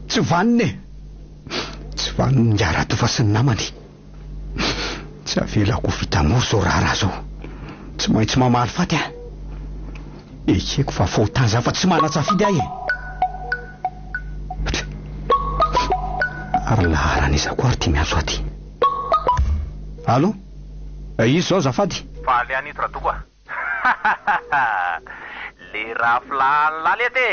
Tsy vaniny tsy vaniny ngiara-dofa sy ny namany. Tsy avelako vitanao zao raharaha zao. Tsy maintsy mamaly faty ekeko fa fahotany za fa tsy mana-tsafidy ahy ary laharan'izako ary ty miantso aty. Allo, izy zao zafady? Faly anito radoko le rafilany lalety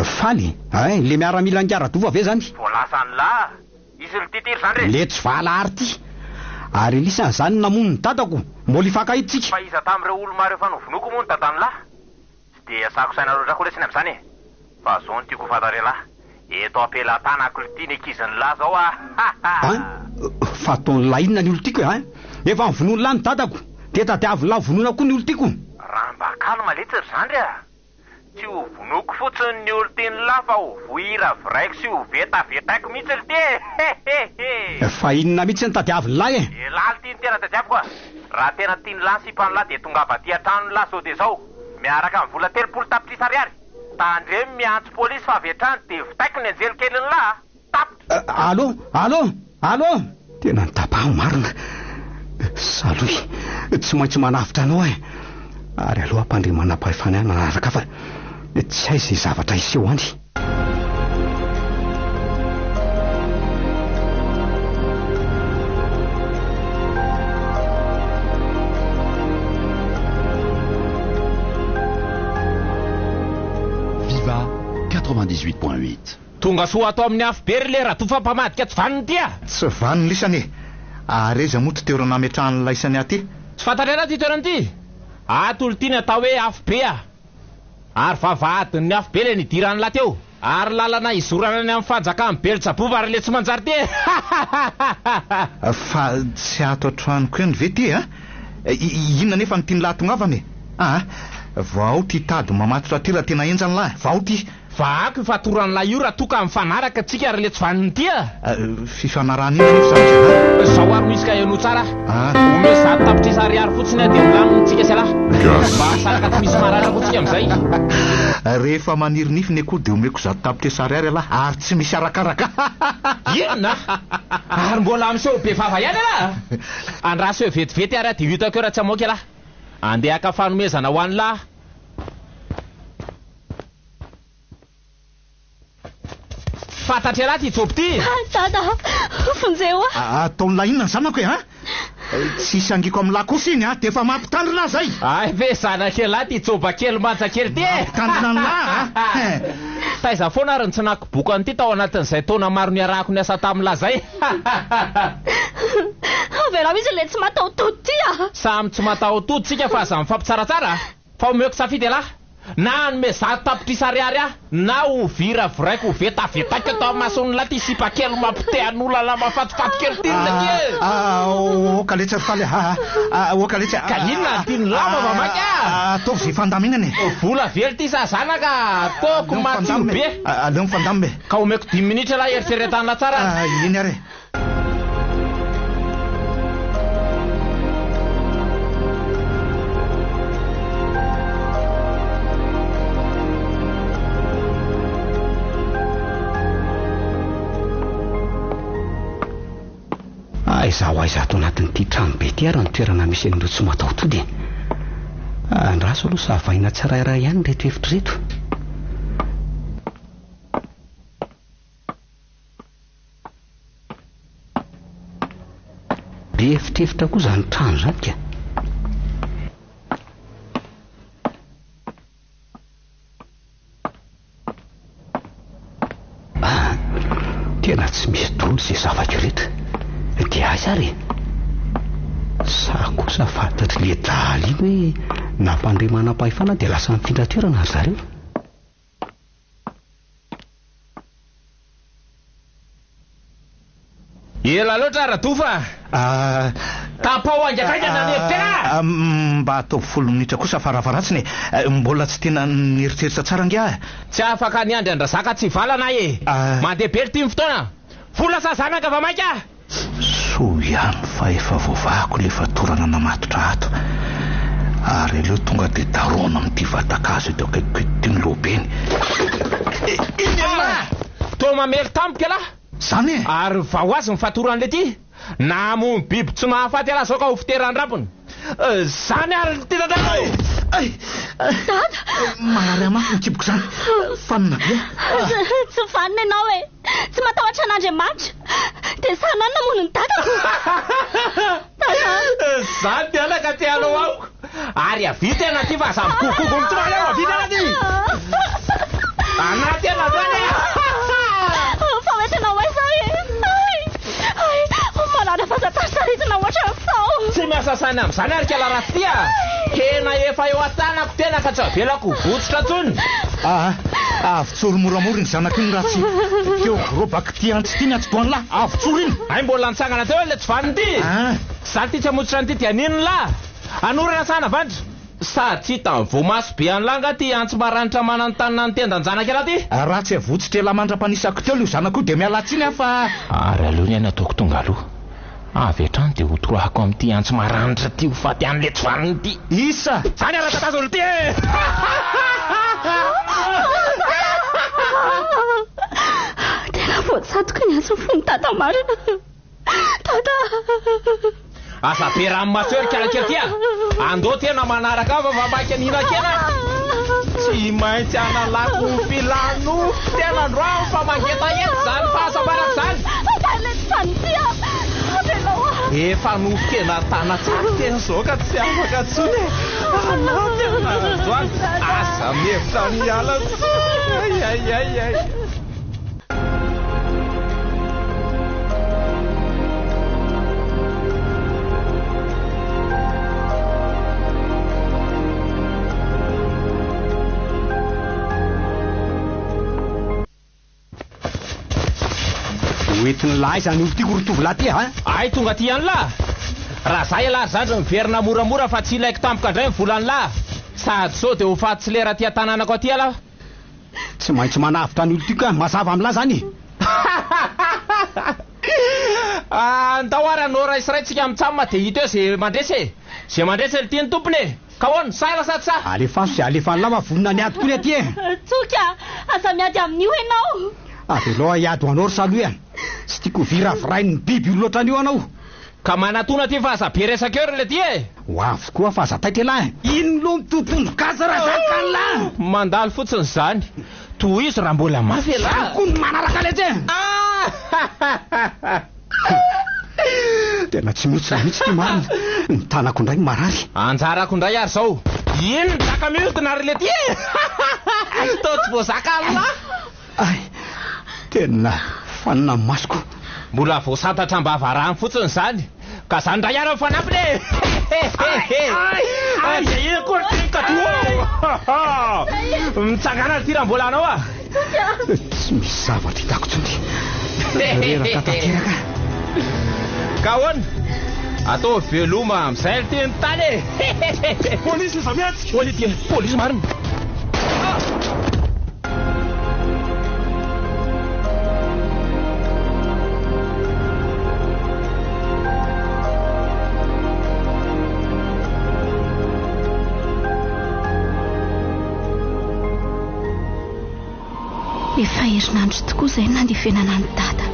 faly le miara-mila ngiara-dova ve zany? voalasany la izy lititiry zany re le tsy valahary ty ary lisany zany namonony dadako mbola ifankahiditsika fa iza tamin'ireo olo maro efa novonoko moa ny dadany lahy tsy dia asako saina loatrako lesiny amin'izany fa zao ny tiako fatare lahy eto ampelantanako litiny ekiziny lahy zao fa ataony lahy inona ny olo tiako efa mivonono lahy ny dadako dia tadiavy lahy vonona koa ny olo tiako. raha mba kalma letry zany re tsy ho vonoko fotsiny ny olo teny lahy fa ho vohira viraiko sy ho vetavetaiko mihitsy lity fa inona mihitsy ny tadiavy lahy laly tiany tena tadiaviko raha tena tiany lahy sipany lahy dia tonga avaty atrano lahy zao dia zao miaraka amin'ny vola 3 tapitrisa ariary tandremy miantso polisy fa avetrany dia vitaiko ny anjely keliny lahy tapitra. Allo tena nitapaha marina saloy tsy maintsy manavitra anao ary aloha ampandrimana mpahefana any manaraka fa tsy hay izay zavatra iseho any. 98.8. tonga soa atao amin'ny afo be ry le raha tofa mpamadika tsy vaniny ty a tsy vaniny isany areza moa ty toerana ametrahan'ilay isany aty tsy fantatra anaty toerana ity atolo tiany atao hoe afo be a ary vavahadiny ny afo be le nidirany lahy teo ary lalana izorana ny amin'ny fanjakany Beelzebova ary le tsy manjary ty fa tsy ato an-tranoko eny ve ty inona nefa ny tiany lahy tongavany vao ty tady mamatotra ty raha tena enjany lahy vao ty vaako ifatorany lahy io raha toka mifanaraka atsika ary le tsy vaniny ty fifanarana iny nefa zao ary misy ka eno tsara ome zato tapitra ariary fotsiny dia milaminitsika sy lahy mba saraka tsy misy maratra kotsika amin'izay rehefa maniry nifiny akoha dia omeko zato tapitra sariary lahy ary tsy misy arakaraka inona ary mbola miseho be vava ihany lahy andraso eo vetivety ary dia hitako eo raha tsy amoaka lahy andeha ka fanomezana ho any lahy fantatra lahy ty joby ty dada fonjeo ataon'lahy inona ny zanako tsy isangiko amin'ny lahy kosa iny dia efa mampitandrina zay ay ve zanakely lahy ty joba kely manjakely ty tandrina ny lahy taiza foana ary ny tsy nakibokany ty tao anatin'izay taona maro ny arahako ny asa tamin'lahy zay avelao izy le tsy mataotody ty samy tsy mataotody tsika fa aza mifampitsaratsara fa omeko safidy lahy na anome zato tapitra ariary na ho vira vraiko ho vetavetaka atao amin'ny masony lahy ty sipa kely mampitehan'olona la mafatifaty kely ty oka letsy faly oka letsy ka inona antiny lama mamaky ataovy zay fandaminany vola vely ty sa zanaka ataoko matsiro be aleo mifandambe ka omeko 10 minitra lahy eritreretanina tsara iny ary zaho aiza ato anatin'ity trano be ty ary ny toerana misy an'ireo tsy mataotody andraso aloha savahina tsirairay ihany reto hevitra reto be efitrefitra koa zany trano zany ka tena tsy misy dolo zay zavatra rehetra dia aiza ary sa kosa fantatry le daly iny hoe nampandrimanam-pahefana dia lasa mifindra toerana ry zareo ela loatra ratofa tapao angakaikana ny hevitena mba atao folo minitra kosa farafaratsiny mbola tsy tena nieritreritra tsara ngia tsy afaka ny andry andrazaka tsy valana mandeha be ry ty ny fotoana vola sa zanaka va maika so ihany fa efa voavahako le fatorana namatotra ato ary aleo tonga dia darona amin'ity vatakazo eto akaikiko tiany lobeny to mamely tampoka lahy zany ary vao azy mifatorany le ty namony biby tsy mahafaty ala zao ka ho fiteran-drapony zany ary tena dada manary amafy nikiboko zany fanina be tsy vanina ianao e tsy matahotra an'Andriamanitra dia sanana mono ny dadako zany tena ka ty alao aoko ary avita ena ty fa za mikokoko ny tsoany ao avita ena ty anaty ena zany fa oentinao aiza malana fazataritaritana ohatra sao tsy miasa sany amin'izany ary kala ratsy ty hena efa eo an-tanako tena ka tsy avelako votsitra tsony avitsoro moramora iny zanako iny raha tsy teo robaka ty antsy ty ny atsydoany lahy avitsoro iny ay mbola nitsangana teo le tsy vaniny ty zany ty tsy amotsitra ny ty tianiny lahy anorana sana vandra sady tsy hitany voamaso be any langa ty antsy maranitra manany tanina ny tendan-janaka ela ty raha tsy avotsitra ela mandra-panisako teo io zanako io dia mialatsiny fa ary aloha ny any ataoko tonga aloha avy hatrany dia hotorahako amin'ity antsy maranitra ty ho faty an'le tsy vaniny ty isa zany ara-tatazo olo ty tena voatsatoka ny antsy fony tata marina tata asa be rano masoery kalakely ty andao tena manaraka fa vamaky aninakena tsy maintsy analako filano tena androao fa mangetahety zany fahasambarako zany le tsy vaniny ty avelao efa nokena tana tsara tena zao ka tsy afaka tsony anatyanazoany asa mevitra miala ay. oentiny lahy zany olo tiako rotovolahy ty ay tonga ty ihany lahy raha zay alary zandry miverina moramora fa tsy ilaiko tampoka indray mivolany lahy sady sao dia ho faty tsy lera ty an-tanànako aty alahy tsy maintsy manavitra ny olo tiako mazava amin'lahy zany andahoary anao ray sy raintsika mitsamma dia hita eo zay mandresy le tiany tompony ka hoany sara sady sa alefaso zay alefa nylahy mavonina ny ady koa ny aty tsoka asa miady amin'io ianao aveloha iady ho anao ry saloha tsy tiako viraviray ny biby olo loatra an'io anao ka manatona ty fahazabe resaka eo ry le ty ho avy koa fa zataitra lahy ino lo mitotondro-kasa raha zaka ny lahy mandalo fotsiny zany toy izy raha mbola mafy lahy koa ny manaraka le ty tena tsy mihitsy mihitsy ty marina ny tanako indray marary anjarako indray ary zao ino zaka mihodina ry le ty tao tsy voazaka lahy ay tena fanina masoko mbola voasantatra mbavarahany fotsiny zany ka zany ndray ary mifanampiny zay koa mitsangana ty raha mbola anao tsy misy zavatra hitako tsony reraka tanteraka ka hoany atao veloma am'izay le teny tany polisy fa miatsika polisy marina efa herinandro tokoa izay nandevenana ny dada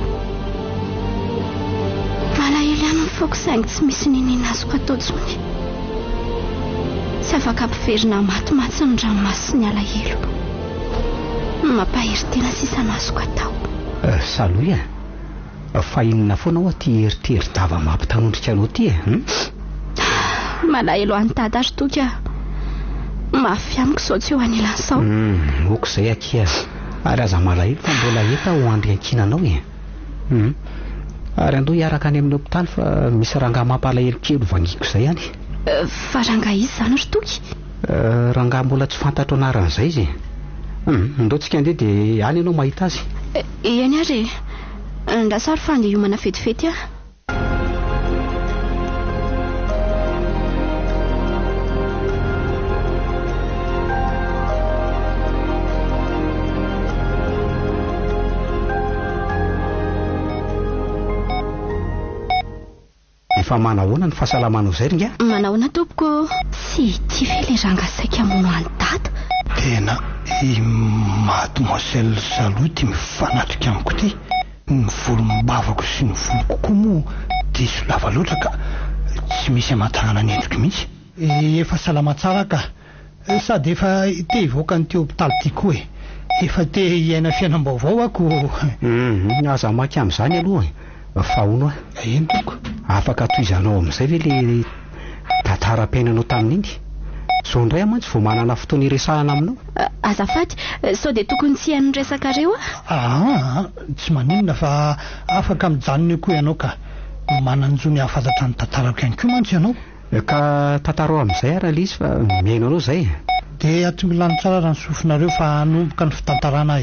malahelo ihany mifoako saingy tsy misy ninina azoko atao tsony tsy afaka ampiverina matomatsy ny ranomasy sy ny alahelo mampahery tena sisa no azoko atao saloha fa inona foana ao ty heriteri-dava mampitanondrika anao ty malahelo any dada ary toka mafy amiko sao tsy eo anilany sao oko izay akia ary aza malahelo fa mbola eta ho andry ankinanao ary andao hiaraka any amin'ny hopitaly fa misy rangahy mampalahelo kely vangiko izay any fa rangahy izy zany ry toky rangahy mbola tsy fantatro anaran'izay izy ndoantsika andeha dia any ianao mahita azy iany ary ndasary fa andeha hiomana fetifety efa manahoana ny fahasalamanao izay ringa manahoana tompoko tsy ty ve le rangahy saika mono any dada tena i mademoiselle Salouty mifanatrika amiko ty ny volombavako sy ny volo kokoa moa diso lava loatra ka tsy misy amantanana ny endriko mihitsy efa salama tsara ka sady efa te hivoaka ny ty hopitaly ty koa efa te hiaina fiainam-baovao ako aza maky amin'izany aloha fa ono ino toko afaka toizanao amin'izay ve le tantara-piainanao tamin'iny so indray amantsy vao manana fotoana iresahana aminao azafady sao dia tokony tsy hain'ny resaka reo tsy maninona fa afaka mijanona eo koa ianao ka mananjo ny hafantatra ny tantarako ihany koa mantsy ianao ka tantarao amin'izay araha le izy fa miaino anao izay dia atomilany tsara raha ny sofinareo fa hanomboka ny fitantarana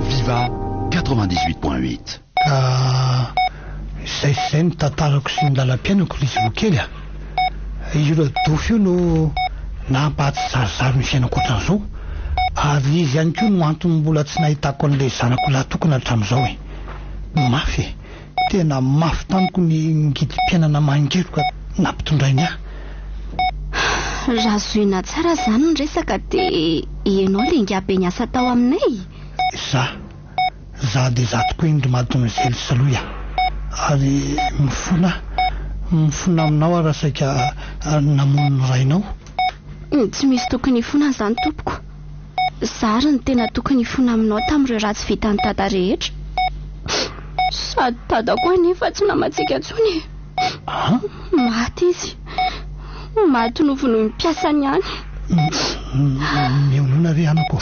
Viva 98.8. ka izay ny tantarako sy ny lalam-piainako lizy vokely io dofo io no nampahatsy zarizary ny fiainako ohatran'izao ary izy ihany koa no antony mbola tsy nahitako an'ilay zanako lahatokana hatramin'izao mafy tena mafy tamiko ny ngidi-piainana mangeroka nampitondrainy raha zoina tsara zany ny resaka dia ianao le ngabe ny asa tao aminay za dia za tokoa indry madonizely Saloha ary mifona mifona aminao raha saika namoniny rainao. Tsy misy tokony hifona izany tompoko. Zary ny tena tokony hifona aminao tamin'ireo ratsy vita ny dada rehetra. Sady dada koa nefa tsy namatsika intsony. Maty izy. Maty novo no mpiasany ihany. Mionona re anako.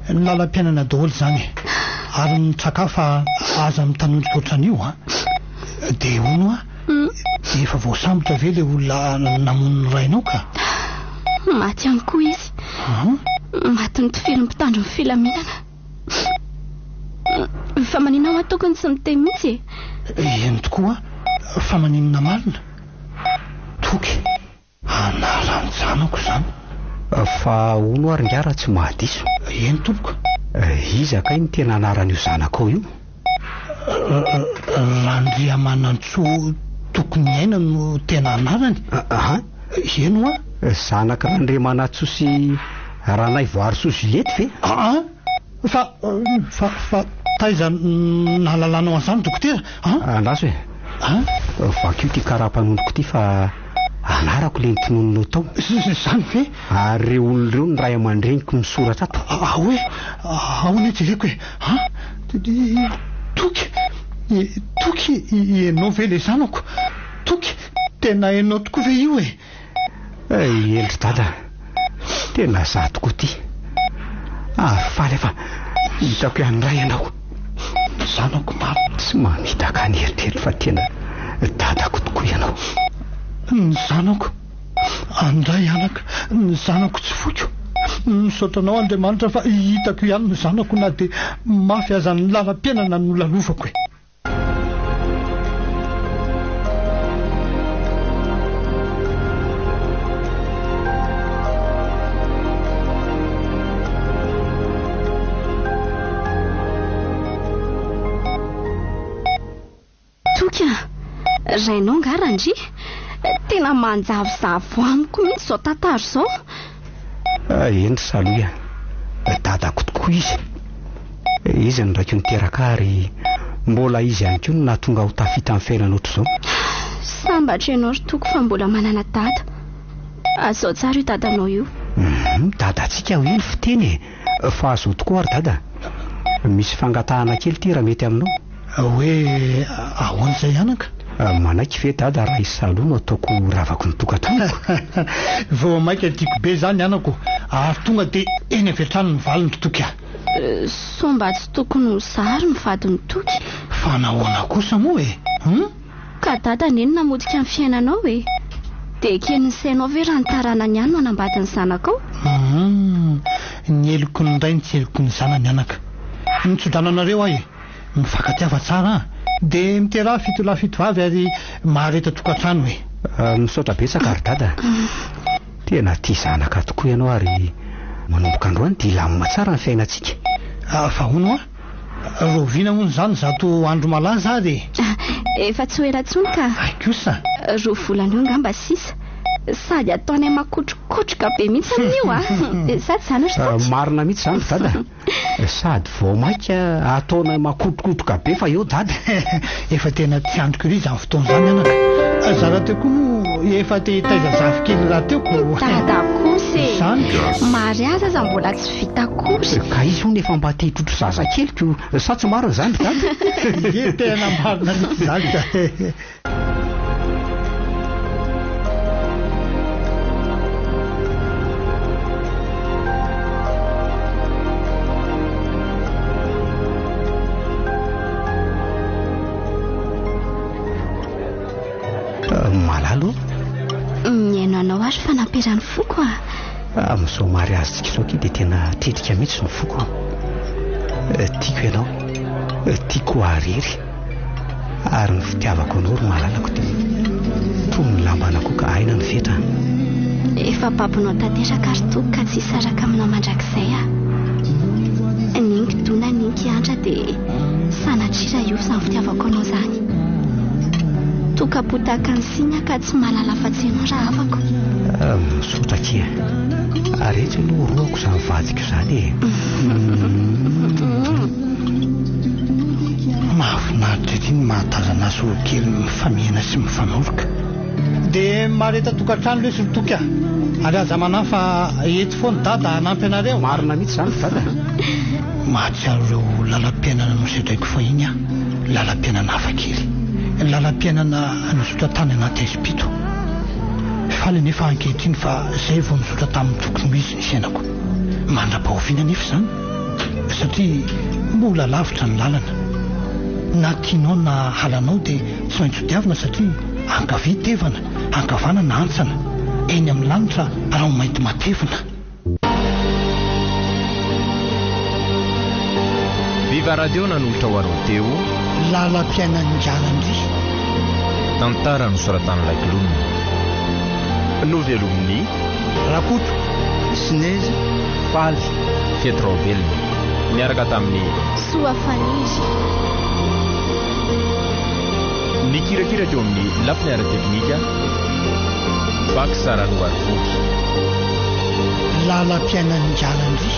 Lalam-piainana daholo izany. Ary nitsakafa aza amin'ny tanondro ohatran'io dia hono dia efa voasambotra ve ilay olona namoniny rainao ka? Maty ihany koa izy. Maty ny tifily mpitandro ny filaminana. Fa maninao tokony tsy miteny mihitsy. Eny tokoa, fa maninona marina. Toky anarany zanako izany. Fa hono ary ngara tsy mahadiso. Eny tompoko. Iza kay ny tena anaran'io zanako io? Randriamanantsoa tokony aina no tena anarany. Eno zanaka Randriamanantsoa sy Ranay Voarisoa Juliette ve? Fa taiza nahalalànao an'izany dokotera? Andraso vakio ty karaha-panondroko ty fa anarako le nitonononao tao. Zany ve? Ary reo olona reo ny ray aman-dreniko misoratra ato. Hoe ahoana jereko Toky ianao ve le zanako? Toky tena ianao tokoa ve io Eldry dada, tena za tokoa ty. Faly efa hitako ihany ray ianao. Zanako maro. Tsy mamitaka ny eritreritry fa tena dadako tokoa ianao. Ny zanako andray anaka, ny zanako tsy foko. Misaotranao Andriamanitra fa hitako ihany ny zanako na dia mafy aza ny lalam-piainana no lalovako Rainao ngarandry tena manjavozavo amiko mihitsy izao tantaro izao. Endry saloia, dadako tokoa izy ny raiky niteraka ary mbola izy ihany koa no nahatonga ho tafita amin'ny fiainana ohatr'izao. Sambatra ianao ry toko fa mbola manana dada. Azao tsara io dadanao io. Dadantsika ho eny fiteny fa azao tokoa ary dada. Misy fangatahana kely ty raha mety aminao. Hoe ahoan'izay anaka? Manaiky ve dada raha isalo no ataoko ravako ny tokatonako. Vao maika tiako be zany anako ary tonga dia eny avetrano ny valiny toky Somba tsy tokony ho zary ny vadiny toky. Fa nahoana kosa moa Ka dada neny namodika amin'ny fiainanao dia keny ny sainao ve raha nitarana ny ihany no anambady ny zanakao? Ny eloko ny ray ny tsy eloko ny zanany anaka. Nitsodrananareo mifakatiava tsara dia miteraha fito vavy ary mahareta tokantrano misaotra betsaka ary dada. Tena tia zanaka tokoa ianao ary manomboka androany dia lamina tsara ny fiainantsika. Fa hono roviana moa izany zato andro malaza ary efa tsy ho ela intsony ka. Kosa roa volana eo ngamba sisa. Sady ataonay makotrokotroka be mihitsy amin'io sady zany marina mihitsy zany dada. Sady vao maika ataonay makotrokotroka be fa eo dada. Efa tena tsy androko ry izany fotoana izany anaka. Zara teo koa moa efa te hitaiza zavy kely raha teoko. Dada kosa mariazy aza mbola tsy vita kosa. Ka izy hono efa mba te hitrotro zaza keliko sa tsy marina zany dada. Tena marina mihitsy zany. Malalo miaino anao ary fa nampiarany foko amin'izao mariazy tsika izao dia tena tetrika mihitsy ny foko. Tiako ianao, tiako arery ary ny fitiavako anao ry malalako dia toy ny lambanako ka aina ny vetra. Efa babinao tanteraka ary toko ka tsy saraka aminao mandrakizay ninky dona ninky andra dia sanatrira io izany fitiavako anao izany. Tokapotaka ny sina ka tsy malala fa-tsy ianao raha afako. Misaotra kia aretsy aloha roako izany vadiko izany mahafinaritra ity ny mahatazana azy olo kely mifamiana sy mifanoroka. dia mareta tokantrano le solotoka ary aza manahy fa eto foany dada hanampy anareo. Marina mihitsy zany dada. mahatsiaro ireo lalam-piainana nosedraiko fa iny a lalam-piainana hafakely, lalam-piainana nisotra tany anaty Espito. Faly nefa ankehitriny fa izay vao nisotra tamin'ny tokony misy ny sainako mandra-pahofiana nefa izany satria mbola lavitra ny lalana. Na tianao na halanao dia tsy maintsy hodiavina satria ankavia tevana, ankavana na antsana eny amin'ny lanitra raha mainty matevina. Viva Radio nanolotra ho anao teo lalam-piainan'ny Ndralandry. tantara nosoratan'ilay kilonina. Novelomin'ny Rakoto, Sinezy, Faly, Fietraovelona miaraka tamin'ny Soafanizy. ny kirakira teo amin'ny lafiny ara-teknika Baksara Noarivoky. lalam-piainan'ny Ndralandry.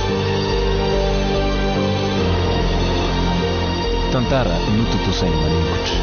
Tantara notontosainy maningotra.